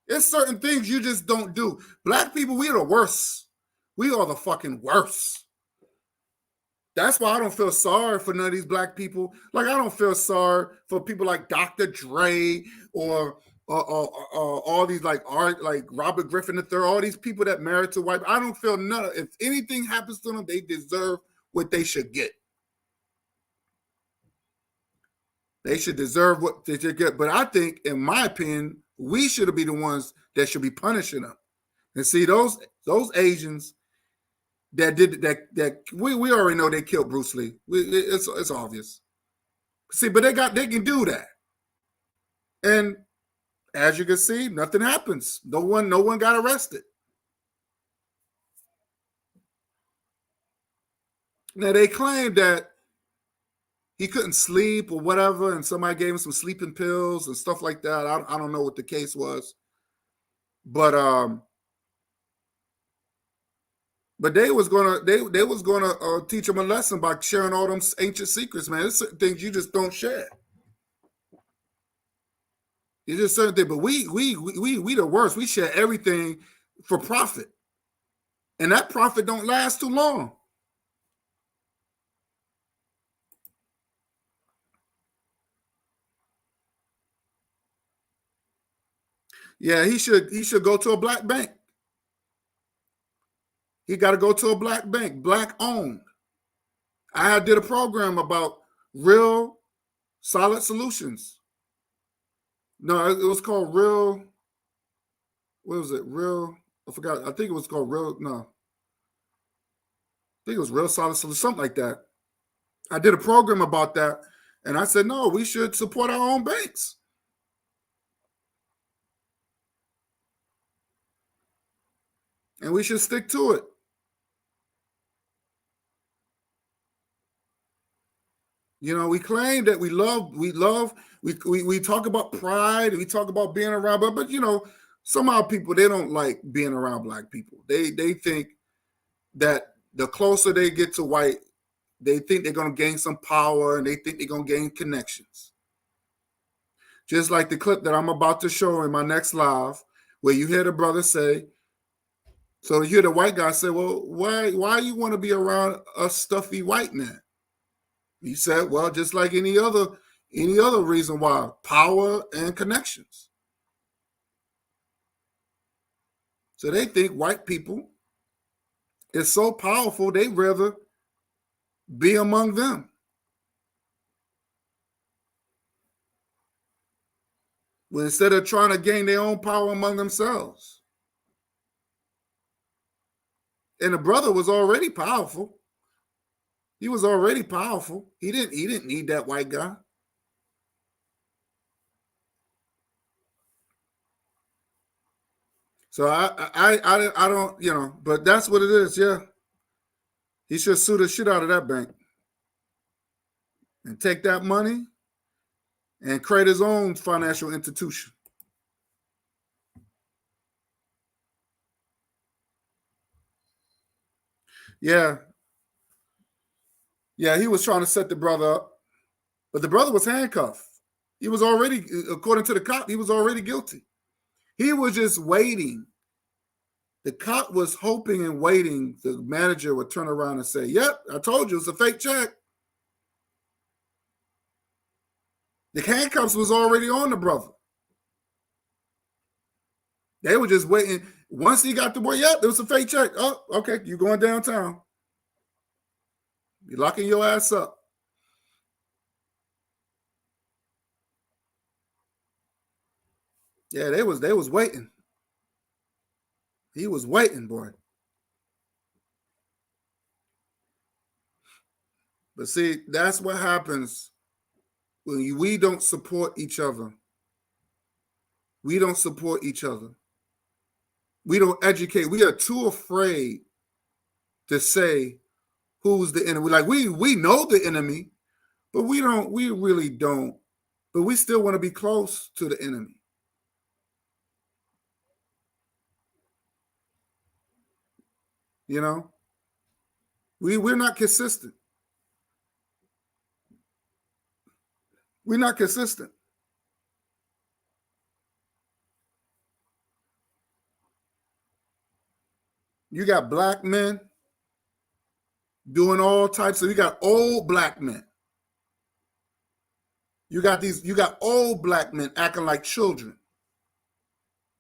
There's certain things you just don't do. Black people, we are the worst. We are the fucking worst. That's why I don't feel sorry for none of these black people. Like, I don't feel sorry for people like Dr. Dre or all these like Robert Griffin III, all these people that married to white. I don't feel none of, if anything happens to them, they deserve what they should get. They should deserve what they should get. But I think, in my opinion, we should be the ones that should be punishing them. And see, those Asians that did that we already know they killed Bruce Lee. It's obvious. See, but they can do that. And as you can see, nothing happens. No one got arrested. Now they claim that he couldn't sleep or whatever, and somebody gave him some sleeping pills and stuff like that. I don't know what the case was, but they was gonna teach him a lesson by sharing all them ancient secrets, man. There's certain things you just don't share. It's just certain things, but we the worst. We share everything for profit, and that profit don't last too long. Yeah, he should go to a black bank. He got to go to a black bank, black owned. I did a program about Real Solid Solutions. No, it was called Real. What was it? Real. I forgot. I think it was called Real. No. I think it was Real Solid Solutions, something like that. I did a program about that, and I said, no, we should support our own banks. And we should stick to it. You know, we claim that we talk about pride, we talk about being around, but you know, somehow people, they don't like being around black people. They think that the closer they get to white, they think they're going to gain some power and they think they're going to gain connections. Just like the clip that I'm about to show in my next live, where you hear the brother say, so you hear the white guy say, well, why you want to be around a stuffy white man? He said, well, just like any other reason why, power and connections. So they think white people is so powerful, they'd rather be among them. Well, instead of trying to gain their own power among themselves. And the brother was already powerful. He was already powerful. He didn't need that white guy. So I don't, you know, but that's what it is, yeah. He should sue the shit out of that bank and take that money and create his own financial institution. Yeah. Yeah, he was trying to set the brother up, but the brother was handcuffed. He was already, according to the cop, he was already guilty. He was just waiting. The cop was hoping and waiting the manager would turn around and say, yep, I told you it's a fake check. The handcuffs was already on the brother. They were just waiting. Once he got the word, yep, it was a fake check. Oh, okay, you're going downtown. You're locking your ass up. Yeah, they was waiting. He was waiting, boy. But see, that's what happens when we don't support each other. We don't support each other. We don't educate. We are too afraid to say who's the enemy. Like we know the enemy, but we really don't. But we still want to be close to the enemy. You know? We're not consistent. We're not consistent. You got black men doing all types of, you got old black men. You got old black men acting like children,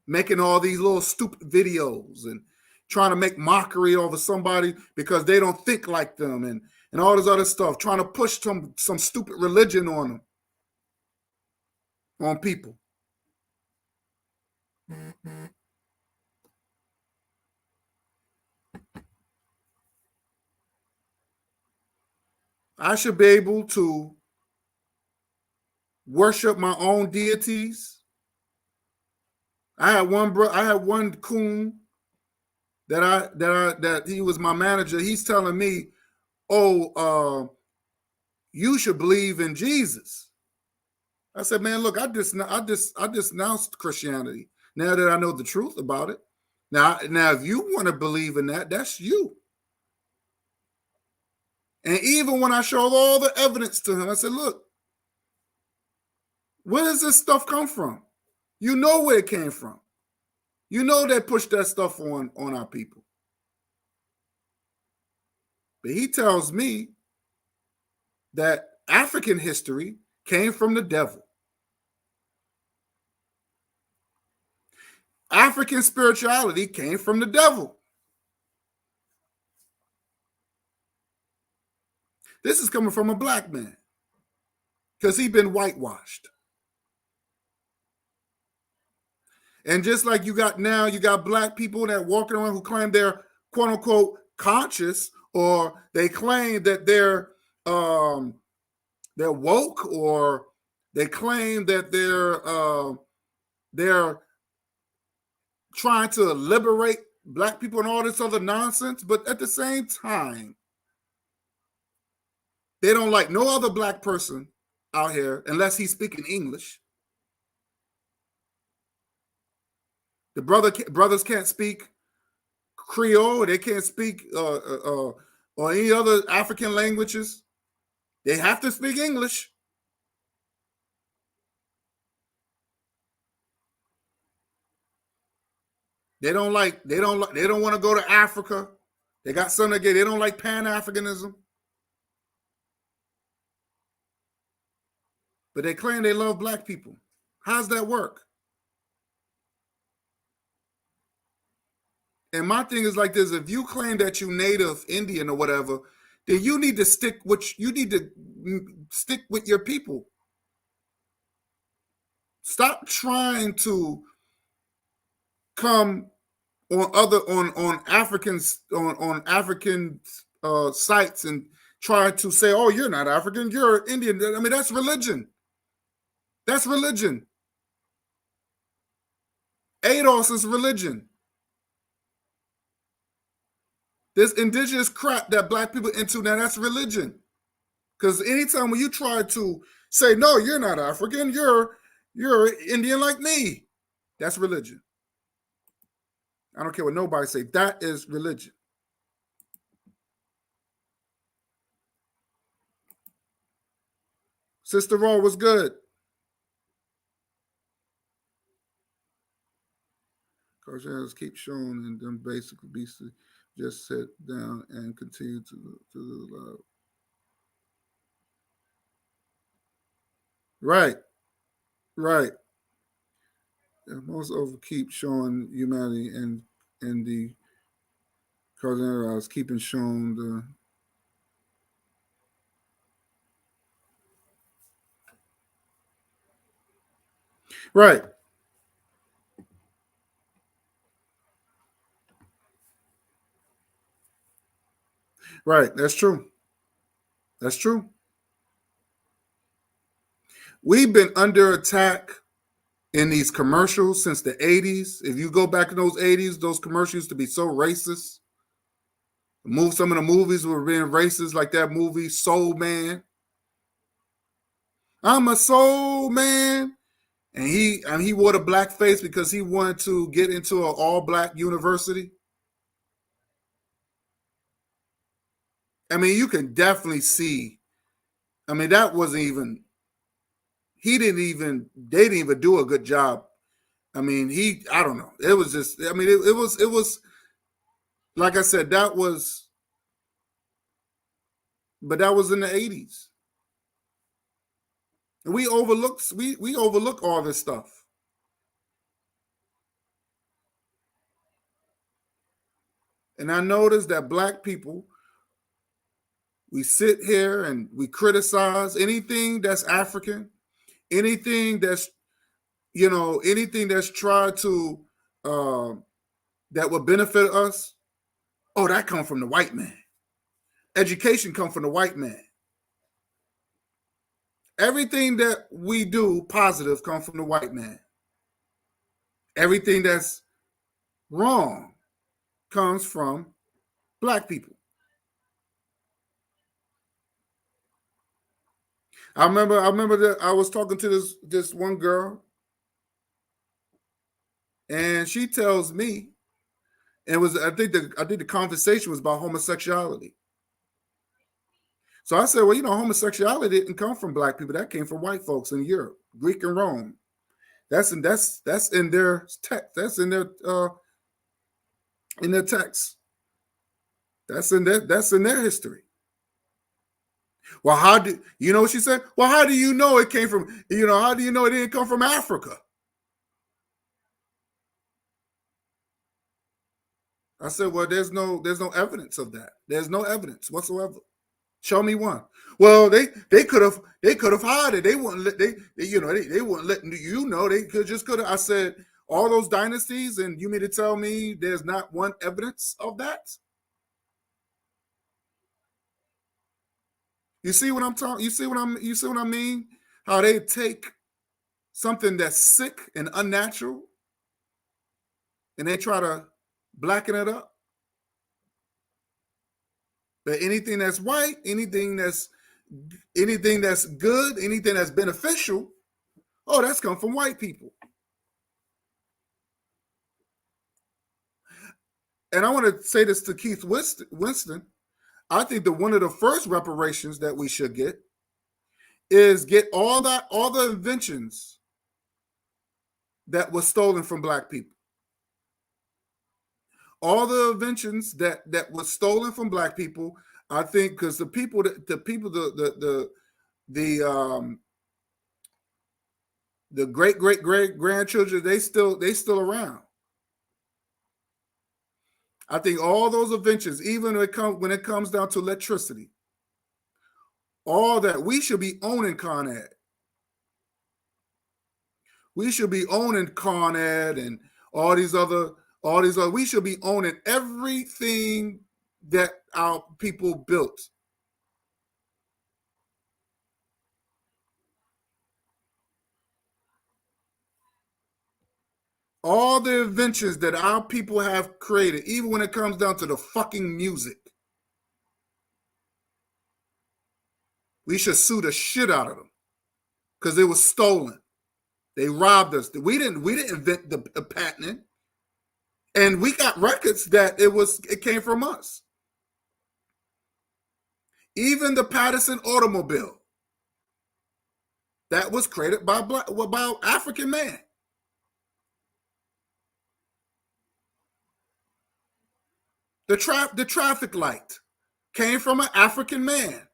making all these little stupid videos and trying to make mockery over somebody because they don't think like them and all this other stuff, trying to push some stupid religion on them, on people. I should be able to worship my own deities. I had one coon that he was my manager. He's telling me, "Oh, you should believe in Jesus." I said, "Man, look, I denounced Christianity now that I know the truth about it. Now, if you want to believe in that, that's you." And even when I showed all the evidence to him, I said, "Look, where does this stuff come from? You know where it came from. You know they pushed that stuff on our people." But he tells me that African history came from the devil. African spirituality came from the devil. This is coming from a black man because he's been whitewashed. And just like you got black people that walking around who claim they're quote unquote conscious, or they claim that they're woke, or they claim that they're trying to liberate black people and all this other nonsense. But at the same time, they don't like no other black person out here unless he's speaking English. The brothers can't speak Creole. They can't speak or any other African languages. They have to speak English. They don't want to go to Africa. They got something again. They don't like Pan-Africanism. But they claim they love black people. How's that work? And my thing is like this: if you claim that you native Indian or whatever, then you need to stick with your people. Stop trying to come on African sites and try to say, "Oh, you're not African, you're Indian." I mean, that's religion. That's religion. ADOS is religion. This indigenous crap that black people into now, that's religion. Because anytime when you try to say, "No, you're not African, you're Indian like me," that's religion. I don't care what nobody say. That is religion. Sister Raw was good. Carjans keep showing and then basically just sit down and continue to the love. Right. And most of keep showing humanity and the Carjans keeping showing the right. Right. That's true. That's true. We've been under attack in these commercials since the 80s. If you go back in those 80s, those commercials used to be so racist. Some of the movies were being racist, like that movie Soul Man. I'm a soul man. And he wore the black face because he wanted to get into an all-black university. I mean, you can definitely see. I mean, that wasn't even. They didn't even do a good job. I mean, I don't know. It was just. I mean, it was. Like I said, that was. But that was in the 80s. And we overlook all this stuff. And I noticed that black people, we sit here and we criticize anything that's African, anything that's, anything that's tried to, that would benefit us. Oh, that comes from the white man. Education comes from the white man. Everything that we do positive comes from the white man. Everything that's wrong comes from black people. I remember that I was talking to this one girl, and she tells me, I think the conversation was about homosexuality. So I said, well, homosexuality didn't come from black people. That came from white folks in Europe, Greek and Rome. That's in their text. That's in their text. That's in their history. Well, how do you know what she said? Well, how do you know it came from, how do you know it didn't come from Africa? I said, well, there's no evidence of that. There's no evidence whatsoever. Show me one. Well, they could have hid it. They wouldn't let they wouldn't let they could have. I said, all those dynasties, and you mean to tell me there's not one evidence of that? You see what I'm talking? You see what I mean? How they take something that's sick and unnatural and they try to blacken it up. But anything that's white, anything that's good, anything that's beneficial, oh, that's come from white people. And I want to say this to Keith Winston. I think that one of the first reparations that we should get is get all the inventions that were stolen from black people. All the inventions that were stolen from black people, I think, because the great grandchildren, they still around. I think all those inventions, even when it comes down to electricity, all that, we should be owning Con Ed. We should be owning Con Ed and all these other. We should be owning everything that our people built. All the inventions that our people have created, even when it comes down to the fucking music. We should sue the shit out of them because it was stolen. They robbed us. We didn't invent the patenting. And we got records that it came from us. Even the Patterson automobile that was created by African man. The traffic light came from an African man.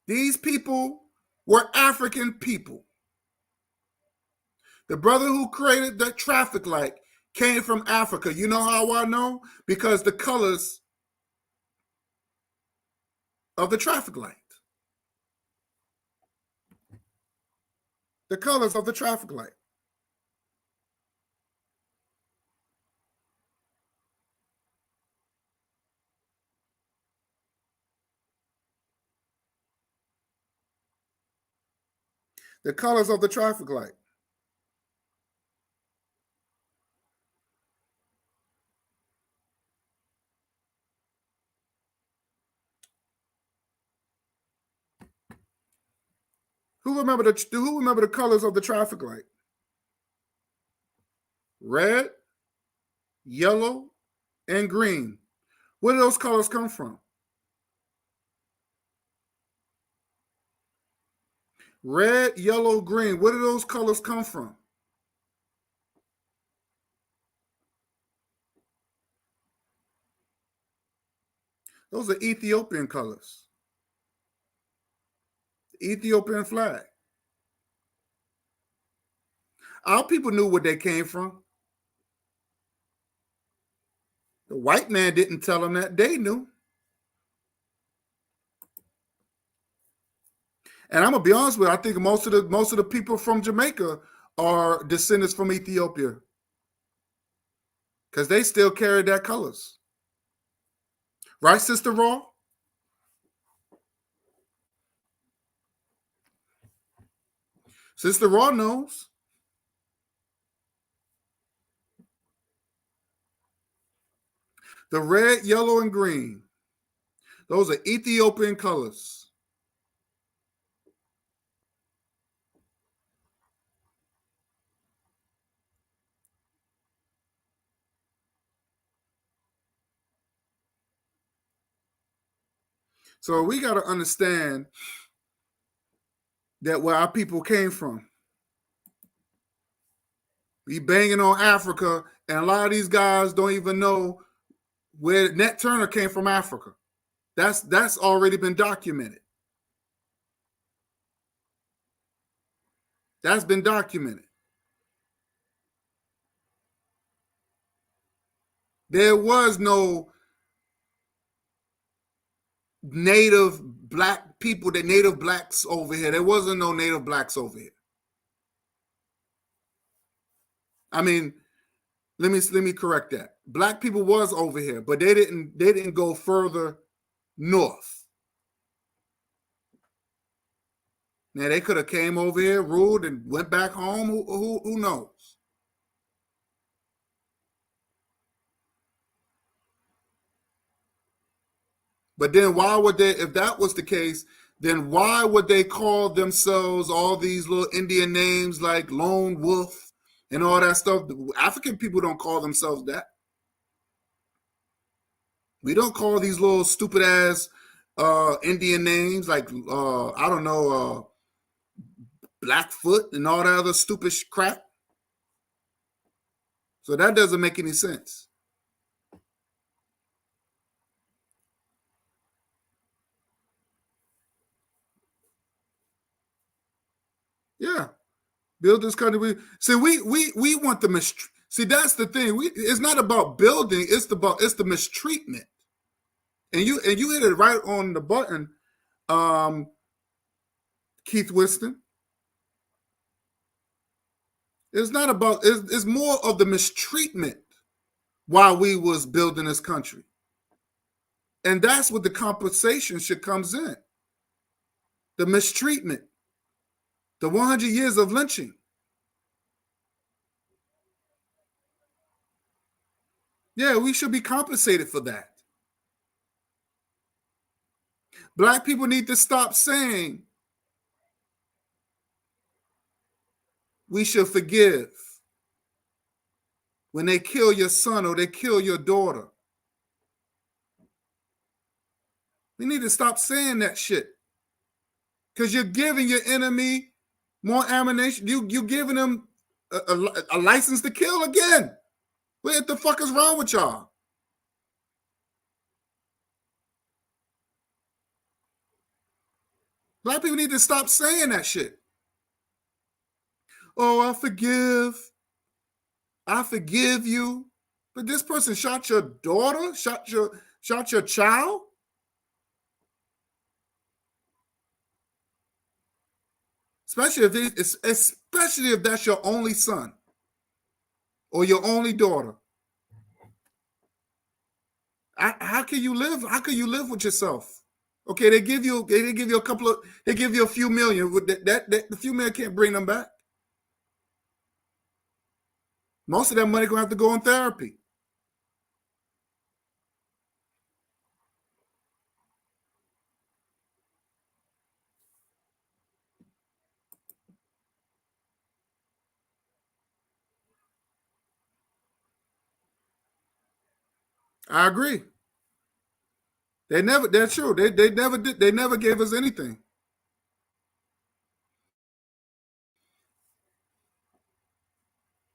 These people were African people. The brother who created the traffic light came from Africa. You know how I know? Because the colors of the traffic light. The colors of the traffic light. The colors of the traffic light. Who remember the colors of the traffic light? Red, yellow, and green. Where do those colors come from? Red, yellow, green. Where do those colors come from? Those are Ethiopian colors. The Ethiopian flag. Our people knew where they came from. The white man didn't tell them that. They knew. And I'm gonna be honest with you, I think most of the people from Jamaica are descendants from Ethiopia, because they still carry their colors. Right, Sister Raw? Sister Raw knows. The red, yellow, and green. Those are Ethiopian colors. So we got to understand that where our people came from. We banging on Africa, and a lot of these guys don't even know where Nat Turner came from Africa. That's already been documented. That's been documented. There was no native black people, the native blacks over here. There wasn't no native blacks over here. I mean, let me correct that. Black people was over here, but they didn't go further north. Now they could have came over here, ruled, and went back home. Who knows? But then why would they, if that was the case, then why would they call themselves all these little Indian names like Lone Wolf and all that stuff? African people don't call themselves that. We don't call these little stupid ass Indian names like, I don't know, Blackfoot and all that other stupid crap. So that doesn't make any sense. Yeah, build this country. We want the see. That's the thing. It's not about building. It's the mistreatment. And you hit it right on the button, Keith Whiston. It's not about. It's more of the mistreatment while we was building this country, and that's what the compensation should comes in. The mistreatment. The 100 years of lynching. Yeah, we should be compensated for that. Black people need to stop saying we should forgive when they kill your son or they kill your daughter. We need to stop saying that shit, because you're giving your enemy more ammunition. You giving them a license to kill again. What the fuck is wrong with y'all? Black people need to stop saying that shit. Oh, I forgive you. But this person shot your daughter, shot your child. Especially if that's your only son or your only daughter. How can you live? How can you live with yourself? Okay, they give you a couple of, they give you a few million. With that the few million can't bring them back. Most of that money gonna have to go in therapy. I agree. That's true. They never did. They never gave us anything.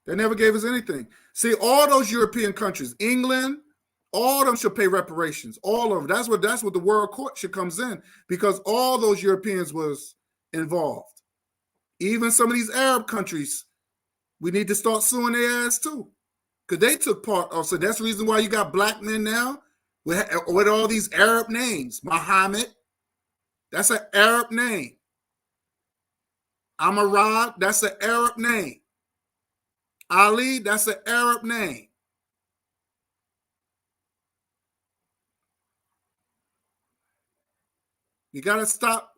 They never gave us anything. See, all those European countries, England, all of them should pay reparations. All of them. That's what the World Court should comes in, because all those Europeans was involved. Even some of these Arab countries, we need to start suing their ass too, because they took part. So that's the reason why you got black men now with all these Arab names. Muhammad, that's an Arab name. Amarad, that's an Arab name. Ali, that's an Arab name. We gotta stop.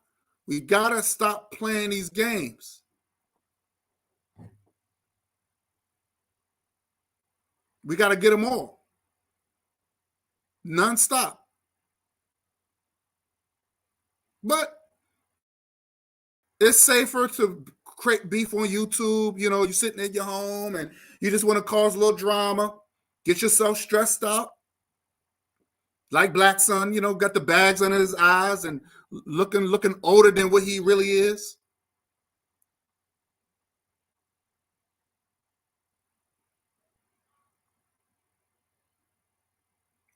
We gotta stop playing these games. We gotta get them all. Non-stop. But it's safer to create beef on YouTube. You know, you're sitting at your home and you just want to cause a little drama, get yourself stressed out. Like Black Son, you know, got the bags under his eyes and looking older than what he really is.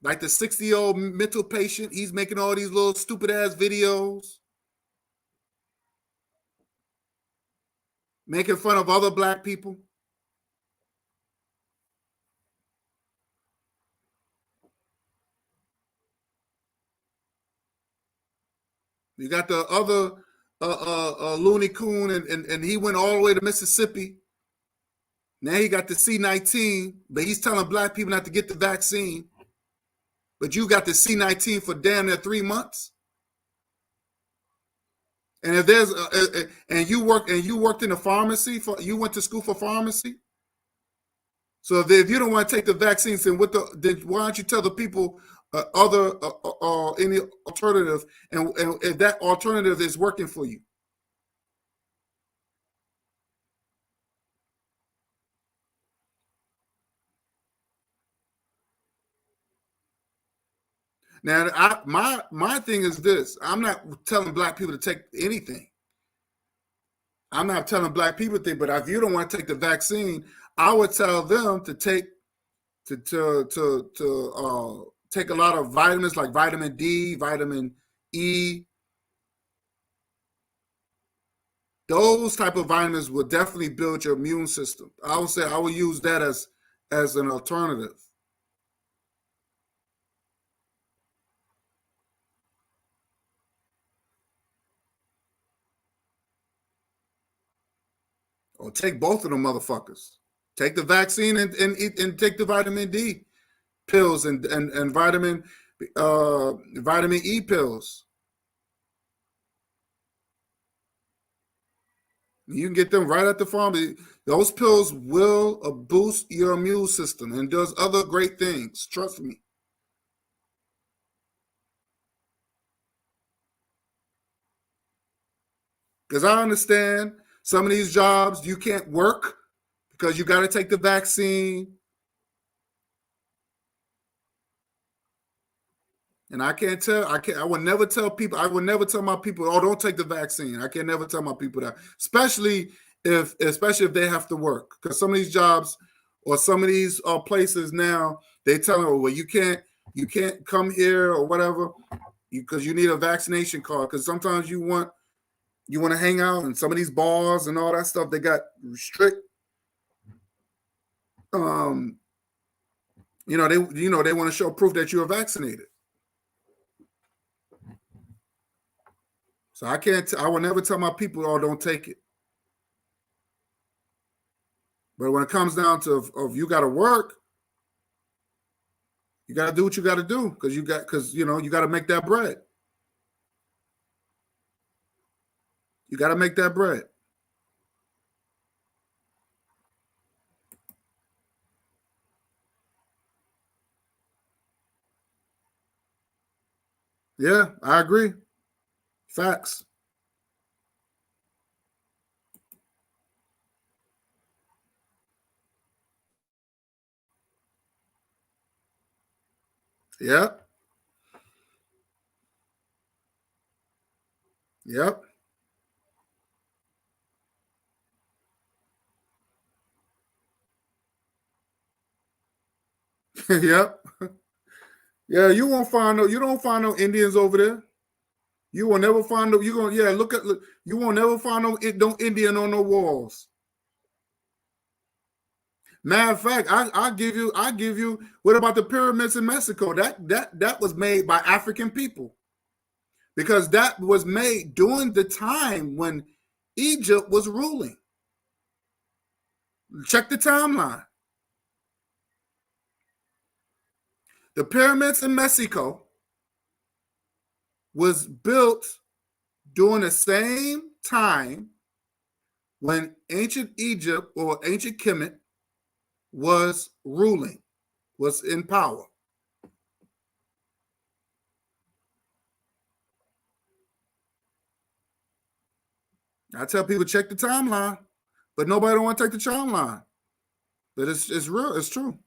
Like the 60-year-old mental patient, he's making all these little stupid ass videos, making fun of other black people. You got the other Looney Coon, and he went all the way to Mississippi. Now he got the C-19, but he's telling black people not to get the vaccine. But you got the C-19 for damn near 3 months. And if there's and you worked in a pharmacy, you went to school for pharmacy. So if you don't want to take the vaccines, then why don't you tell the people any alternative, and if that alternative is working for you? Now, my thing is this: I'm not telling black people to take anything. I'm not telling black people to, but if you don't want to take the vaccine, I would tell them to take take a lot of vitamins like vitamin D, vitamin E. Those type of vitamins will definitely build your immune system. I would say I would use that as an alternative. Or take both of them motherfuckers. Take the vaccine and take the vitamin D pills and vitamin E pills. You can get them right at the pharmacy. Those pills will boost your immune system and does other great things. Trust me. Because I understand some of these jobs you can't work because you got to take the vaccine. And I would never tell people, I would never tell my people, oh, don't take the vaccine. I can never tell my people that, especially if they have to work. Because some of these jobs or some of these places now, they tell them, well, you can't come here or whatever because you need a vaccination card. Because sometimes you want to hang out in some of these bars and all that stuff. They got strict, they want to show proof that you are vaccinated. So I will never tell my people, oh, don't take it. But when it comes down to if you got to work, you got to do what you got to do because you got to make that bread. You got to make that bread. Yeah, I agree. Facts. Yep. Yep. Yep. Yeah, you won't find you don't find no Indians over there. You will never find no, look, you won't never find no Indian on no walls. Matter of fact, I give you, what about the pyramids in Mexico? That was made by African people. Because that was made during the time when Egypt was ruling. Check the timeline. The pyramids in Mexico was built during the same time when ancient Egypt or ancient Kemet was ruling, was in power. I tell people check the timeline, but nobody don't want to take the timeline. But it's real, it's true.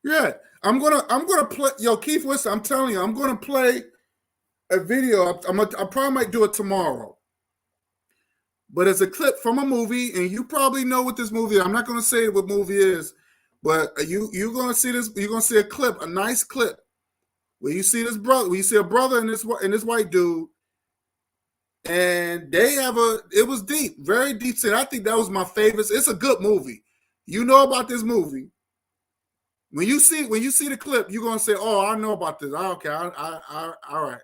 Yeah, I'm gonna play. Yo, Keith, listen, I'm telling you, I'm gonna play a video. I probably might do it tomorrow. But it's a clip from a movie, and you probably know what this movie is. I'm not gonna say what movie it is, but you're gonna see this. You're gonna see a clip, a nice clip, where you see this brother, where you see a brother and this white dude, and they have it was deep, very deep scene. I think that was my favorite. It's a good movie. You know about this movie. When you see the clip, you're gonna say, "Oh, I know about this." Okay, all right.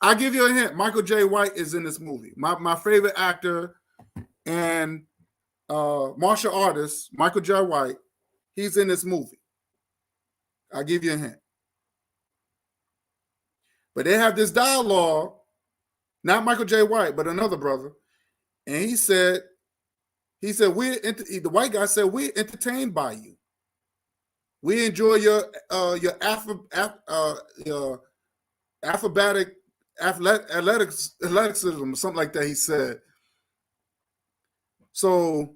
I'll give you a hint. Michael J. White is in this movie. My favorite actor and martial artist, Michael J. White, he's in this movie. I'll give you a hint. But they have this dialogue, not Michael J. White, but another brother, and he said, the white guy said, "We're entertained by you. We enjoy your athleticism," something like that. He said. So,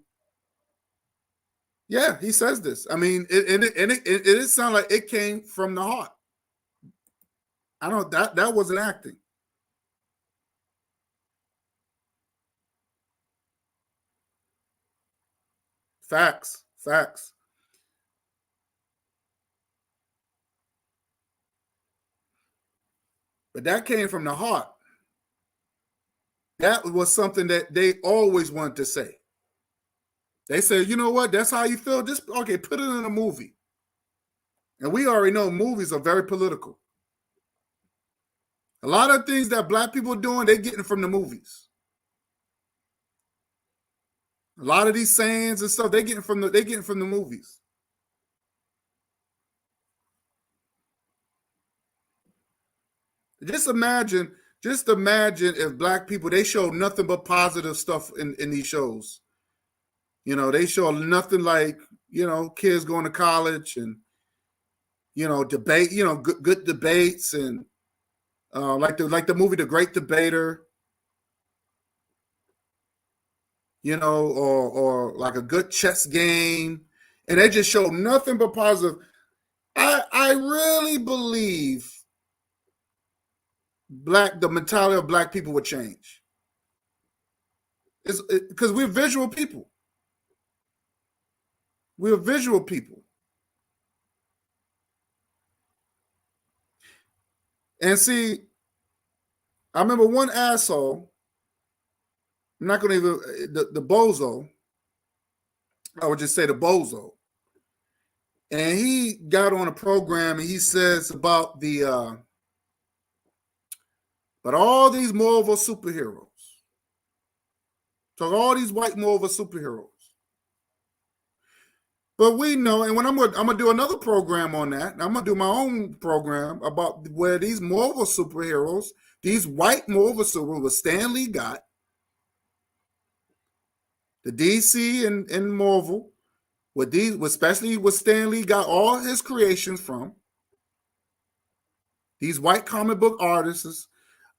yeah, he says this. I mean, it sounds like it came from the heart. I don't. That wasn't acting. Facts. But that came from the heart. That was something that they always wanted to say. They said, "You know what? That's how you feel. Just okay, put it in a movie." And we already know movies are very political. A lot of things that black people are doing, they're getting from the movies. A lot of these sayings and stuff, they're getting from the movies. Just imagine if black people, they show nothing but positive stuff in these shows. You know, they show nothing like, kids going to college and, debate, good debates and like the movie The Great Debater, or like a good chess game. And they just show nothing but positive. I really believe the mentality of black people would change. It's because we're visual people. We're visual people. And see, I remember one asshole, I'm not going to even, the bozo, I would just say the bozo. And he got on a program and he says about but all these Marvel superheroes, So all these white Marvel superheroes. But we know, and when I'm gonna do another program on that, and I'm gonna do my own program about where these Marvel superheroes, these white Marvel superheroes, Stan Lee got, the DC and Marvel, with these, especially what Stan Lee got all his creations from, these white comic book artists,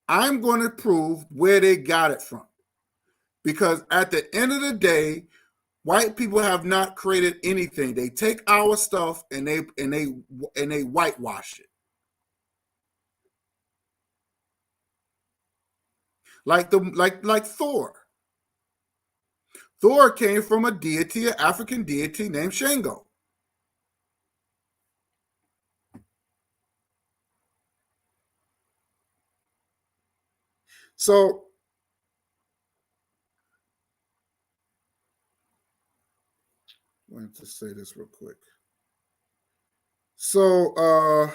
I'm going to prove where they got it from. Because at the end of the day, white people have not created anything. They take our stuff and they whitewash it. Like Thor. Thor came from a deity, an African deity named Shango. So I want to say this real quick. So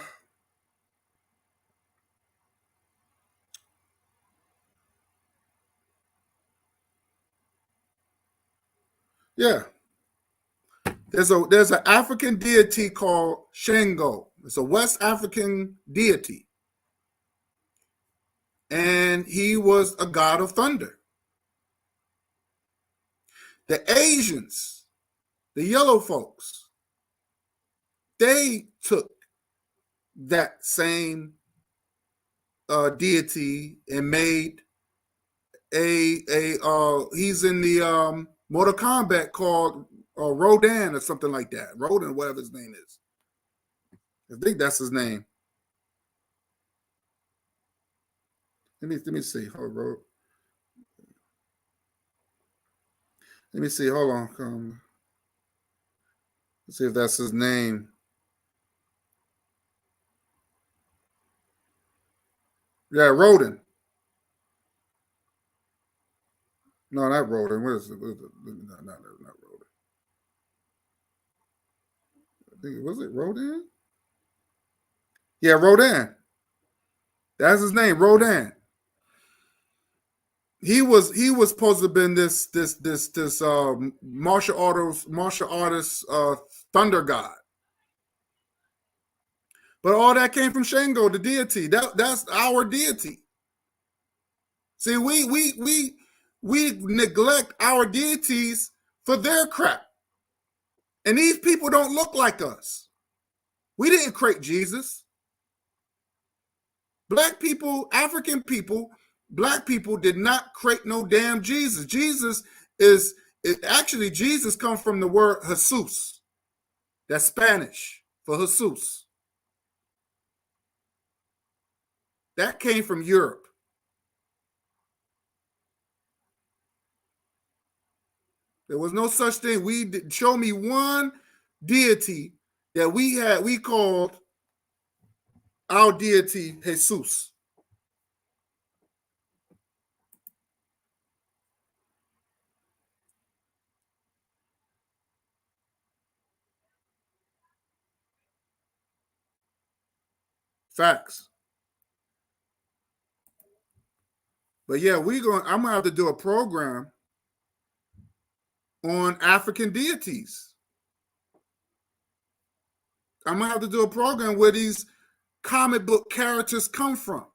yeah. There's an African deity called Shango. It's a West African deity. And he was a god of thunder. The Asians, the yellow folks, they took that same deity and made he's in the Mortal Kombat called Rodan or something like that. Rodan, whatever his name is. I think that's his name. Let me see. Let me see. Hold on. Let's see if that's his name. Yeah, Rodan. No, not Rodan. What is it? No, not Rodan. I think was it Rodan? Yeah, Rodan. That's his name, Rodan. He was supposed to have been this martial artist thunder god. But all that came from Shango, the deity. That's our deity. See, we neglect our deities for their crap. And these people don't look like us. We didn't create Jesus. Black people, African people, Black people did not create no damn Jesus. Jesus comes from the word Jesus. That's Spanish for Jesus. That came from Europe. There was no such thing. Show me one deity that we called our deity Jesus. Facts. But yeah, I'm gonna have to do a program on African deities. I'm gonna have to do a program where these comic book characters come from.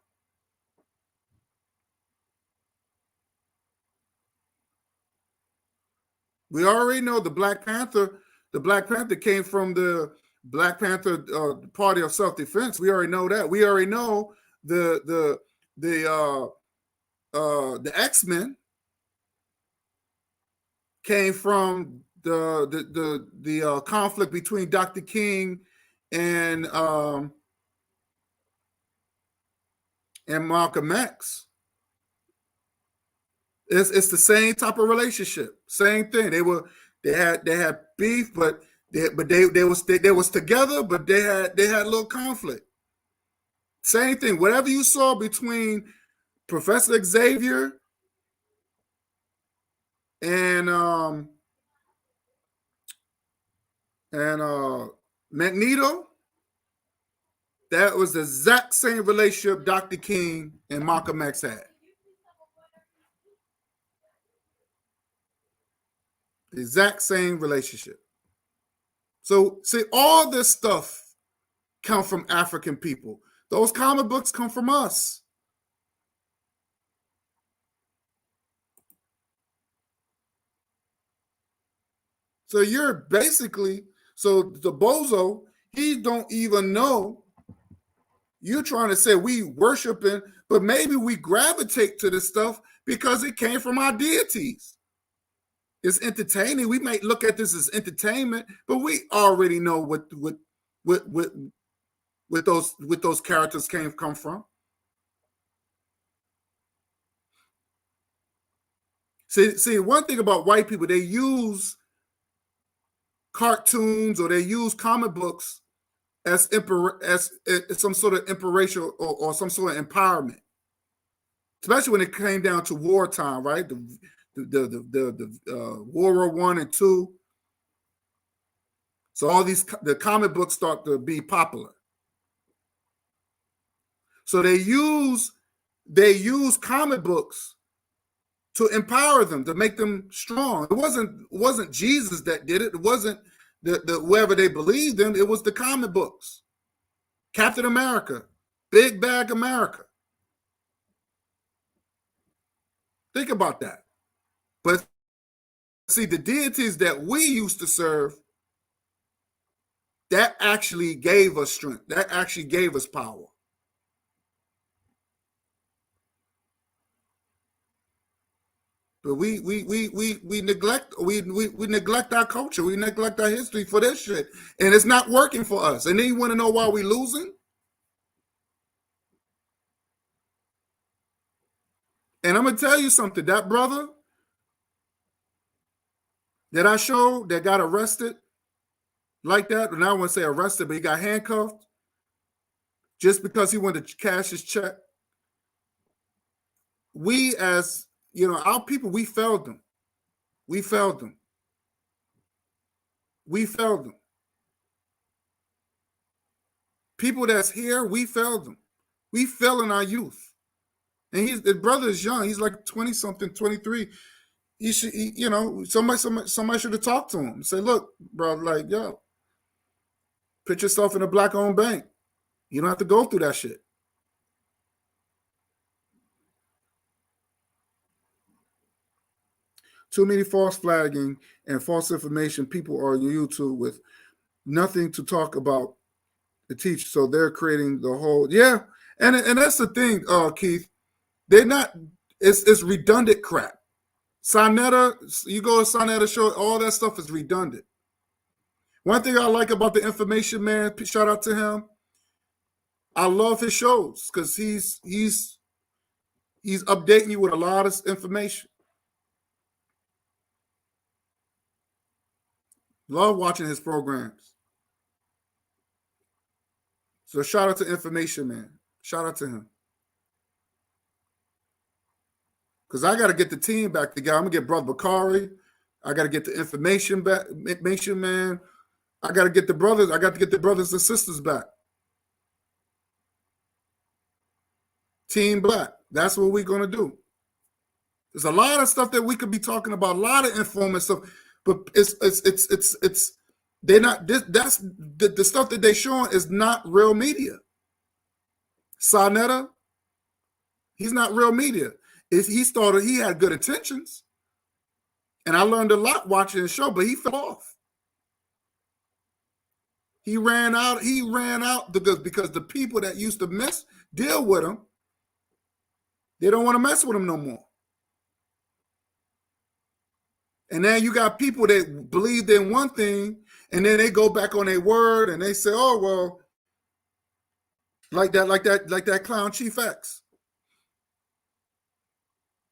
We already know the Black Panther. The Black Panther came from the Black Panther Party of Self-Defense. We already know that. We already know the X-Men came from the conflict between Dr. King and Malcolm X. It's the same type of relationship, same thing. They had beef, but they was together, but they had a little conflict. Same thing. Whatever you saw between Professor Xavier and Magneto, that was the exact same relationship Dr. King and Malcolm X had. The exact same relationship. So see, all this stuff come from African people. Those comic books come from us. So you're basically, so the bozo, he don't even know. You're trying to say we worshiping, but maybe we gravitate to this stuff because it came from our deities. It's entertaining. We might look at this as entertainment, but we already know what those characters come from. See, one thing about white people, they use cartoons or they use comic books as some sort of inspiration or some sort of empowerment, especially when it came down to wartime, right? The World War I and II. So all the comic books start to be popular. So they use comic books to empower them, to make them strong. It wasn't Jesus that did it. It wasn't the whoever they believed in. It was the comic books. Captain America, Big Bag America. Think about that. But see, the deities that we used to serve, that actually gave us strength. That actually gave us power. But we neglect our culture. We neglect our history for this shit. And it's not working for us. And then you want to know why we're losing? And I'm going to tell you something. That brother that I showed that got arrested like that, and I wouldn't say arrested, but he got handcuffed just because he wanted to cash his check. We as, our people, we failed them. We failed them. We failed them. People that's here, we failed them. We fell in our youth. And his brother is young. He's like 20-something, 23. He should, somebody should have talked to him and say, look, bro, like, yo, put yourself in a black-owned bank. You don't have to go through that shit. Too many false flagging and false information. People are on YouTube with nothing to talk about the teacher. So they're creating the whole, yeah. And that's the thing, Keith. They're not, it's redundant crap. Sonetta, you go to Sonetta show, all that stuff is redundant. One thing I like about the Information Man, shout out to him. I love his shows because he's updating you with a lot of information. Love watching his programs. So shout out to Information Man. Shout out to him. Because I got to get the team back together. I'm going to get Brother Bakari. I got to get the Information Man. I got to get the brothers. I got to get the brothers and sisters back. Team Black. That's what we're going to do. There's a lot of stuff that we could be talking about, a lot of informant stuff, but it's they're not, that's the stuff that they're showing is not real media. Sonetta, he's not real media. He had good intentions. And I learned a lot watching the show, but he fell off. He ran out because the people that used to deal with him, they don't want to mess with him no more. And now you got people that believed in one thing, and then they go back on their word and they say, oh, well, like that clown Chief X.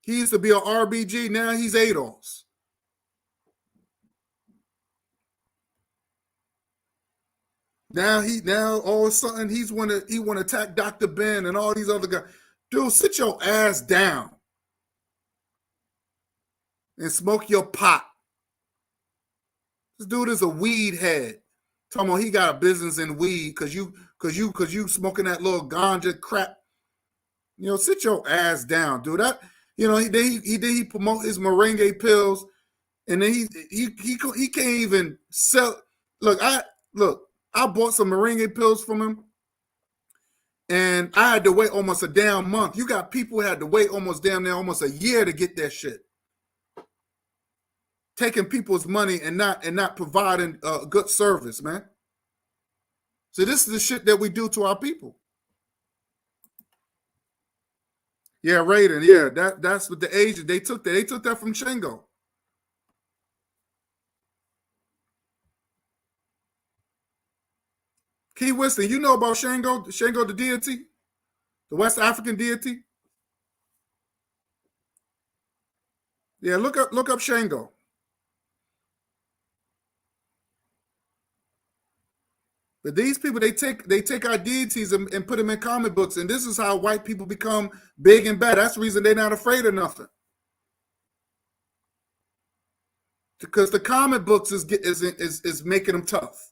He used to be an RBG, now he's ADOS. Now all of a sudden he want to attack Dr. Ben and all these other guys. Dude, sit your ass down and smoke your pot. This dude is a weed head. Talking about he got a business in weed because you smoking that little ganja crap. Sit your ass down, dude. That he promote his Moringa pills. And then he can't even sell. Look, I bought some Moringa pills from him, and I had to wait almost a damn month. You got people who had to wait almost a year to get that shit. Taking people's money and not providing good service, man. So this is the shit that we do to our people. Yeah, Raiden. Yeah, that's what the agent they took that. They took that from Shango. Key Winston, you know about Shango? Shango, the deity, the West African deity. Yeah, look up Shango. But these people, they take our deities and put them in comic books, and this is how white people become big and bad. That's the reason they're not afraid of nothing. Because the comic books is making them tough.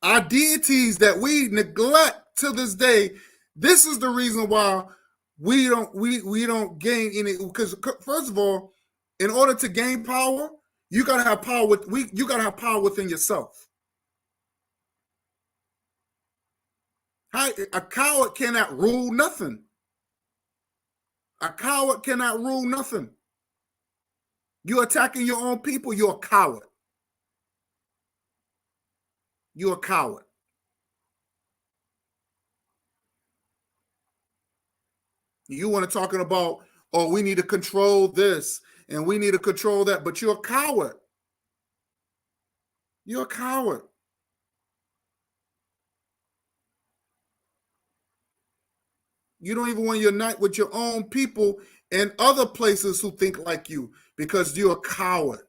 Our deities that we neglect to this day, this is the reason why we don't gain any. Because first of all, in order to gain power, you gotta have power you gotta have power within yourself. A coward cannot rule nothing. A coward cannot rule nothing. You're attacking your own people, you're a coward. You're a coward. You want to talking about, oh, we need to control this and we need to control that, but you're a coward. You're a coward. You don't even want to unite with your own people and other places who think like you because you're a coward.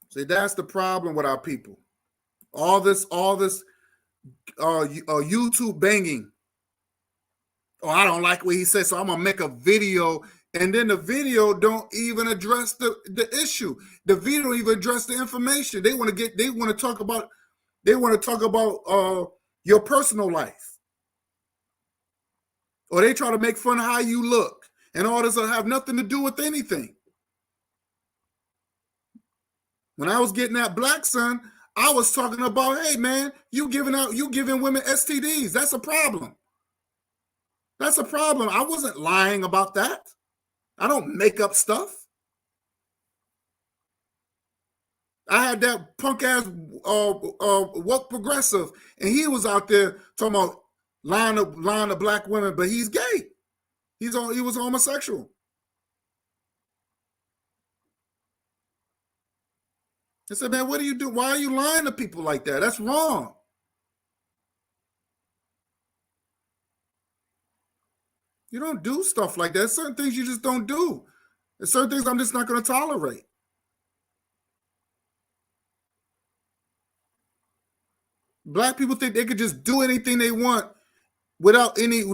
See, that's the problem with our people. All this YouTube banging. Oh, I don't like what he said, so I'm gonna make a video, and then the video don't even address the issue. The video don't even address the information. They want to talk about your personal life, or they try to make fun of how you look, and all this will have nothing to do with anything. When I was getting that Black Son, I was talking about, hey man, you giving women STDs. That's a problem. That's a problem. I wasn't lying about that. I don't make up stuff. I had that punk ass woke progressive, and he was out there talking about lying to black women, but he's gay. He was homosexual. I said, man, what do you do? Why are you lying to people like that? That's wrong. You don't do stuff like that. There's certain things you just don't do. There's certain things I'm just not going to tolerate. Black people think they could just do anything they want without any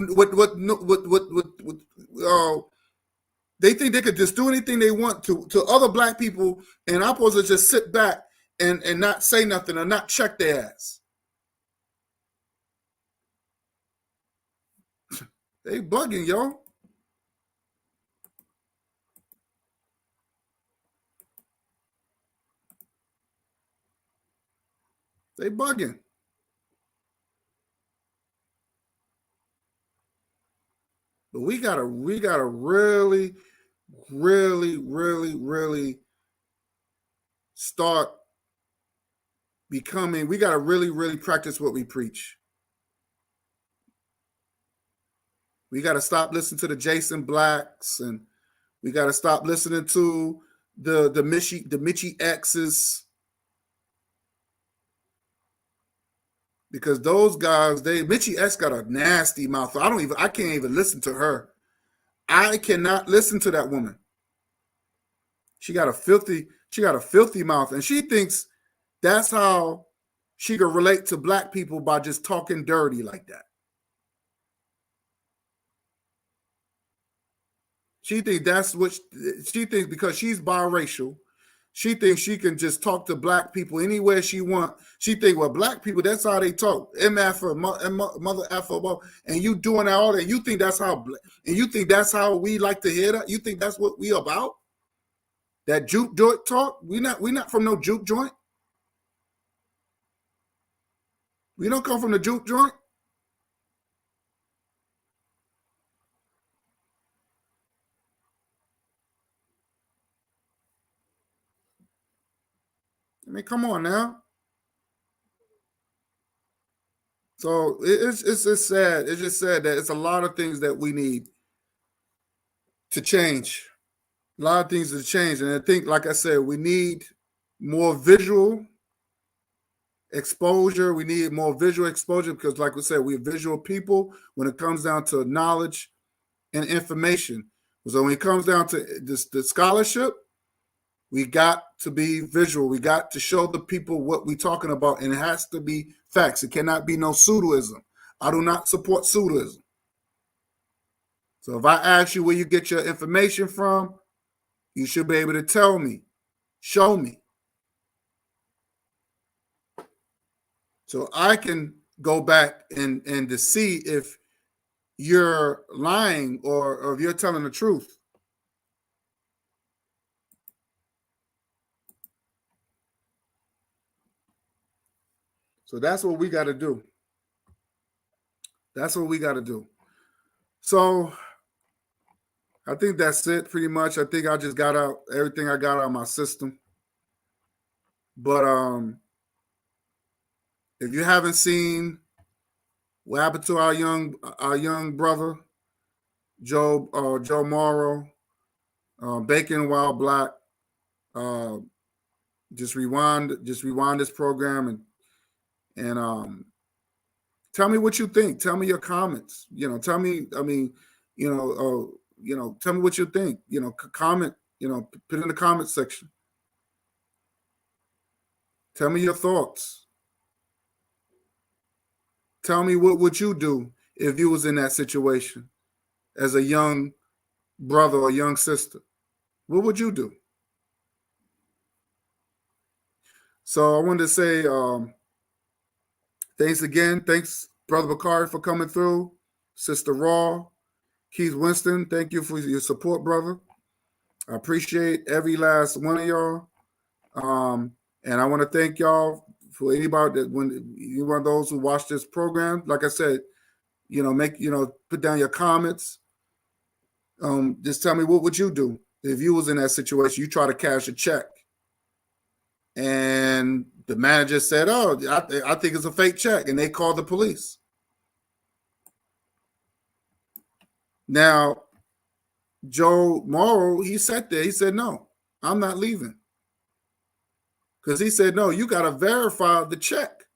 they think they could just do anything they want to other black people, and I'm supposed to just sit back and not say nothing or not check their ass. They bugging, yo. They bugging. But we gotta really start becoming, we gotta really practice what we preach. We gotta stop listening to the Jason Blacks, and we gotta stop listening to the Mitchie X's. Because those guys, Mitchie X got a nasty mouth. I can't even listen to her. I cannot listen to that woman. She got a filthy mouth, and she thinks that's how she can relate to black people, by just talking dirty like that. She thinks that's what she thinks, because she's biracial. She thinks she can just talk to black people anywhere she want. She think, well, black people, that's how they talk. MF, mother Afro, and you doing all that. You think that's how, and you think that's how we like to hear that? You think that's what we about? That juke joint talk? We not from no juke joint. We don't come from the juke joint. I mean, come on now. So it's just sad. It's just sad that it's a lot of things that we need to change. A lot of things to change. And I think, like I said, we need more visual exposure. We need more visual exposure because, like we said, we're visual people when it comes down to knowledge and information. So when it comes down to the scholarship, we got to be visual. We got to show the people what we're talking about, and it has to be facts. It cannot be no pseudoism. I do not support pseudoism. So if I ask you where you get your information from, you should be able to tell me, show me. So I can go back and to see if you're lying or if you're telling the truth. So that's what we got to do. That's what we got to do. So I think that's it pretty much. I think I just got out everything I got out of my system. But if you haven't seen what happened to our young brother, Joe Morrow, Bacon While Black, just rewind this program and tell me what you think. Tell me your comments. Tell me. I mean, tell me what you think. Comment. Put it in the comment section. Tell me your thoughts. Tell me what would you do if you was in that situation as a young brother or young sister. What would you do? So I wanted to say thanks again. Thanks, Brother Bakari, for coming through. Sister Raw, Keith Winston, thank you for your support, brother. I appreciate every last one of y'all. And I want to thank y'all for anybody that when you one of those who watch this program. Like I said, put down your comments. Just tell me what would you do if you was in that situation. You try to cash a check, and the manager said, "Oh, I think it's a fake check," and they called the police. Now, Joe Morrow, he sat there. He said, "No, I'm not leaving," because he said, "No, you got to verify the check."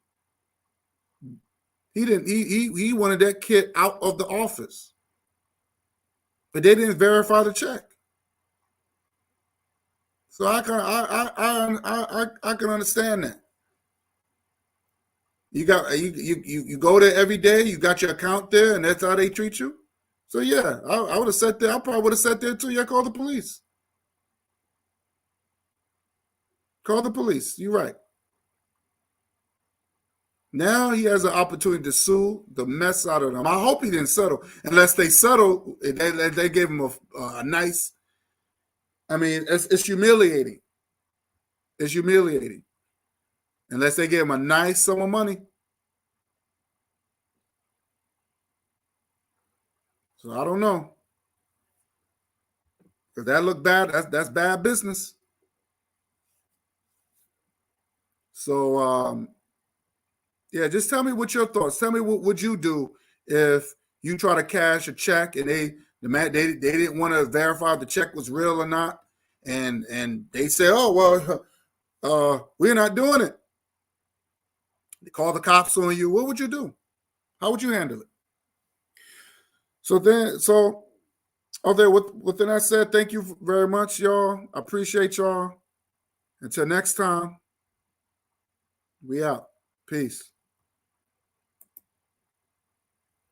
He didn't. He wanted that kid out of the office, but they didn't verify the check. So I can understand that. You go there every day. You got your account there, and that's how they treat you. So yeah, I would have sat there. I probably would have sat there too. Yeah, call the police. Call the police. You're right. Now he has an opportunity to sue the mess out of them. I hope he didn't settle. Unless they settle, they gave him a nice. I mean, it's humiliating. It's humiliating. Unless they gave him a nice sum of money. So I don't know. Because that looked bad. That's bad business. So yeah, just tell me what your thoughts. Tell me what would you do if you try to cash a check and they didn't want to verify if the check was real or not, and they say, "Oh well, we're not doing it." They call the cops on you. What would you do? How would you handle it? Within that said, thank you very much, y'all. I appreciate y'all. Until next time, we out. Peace.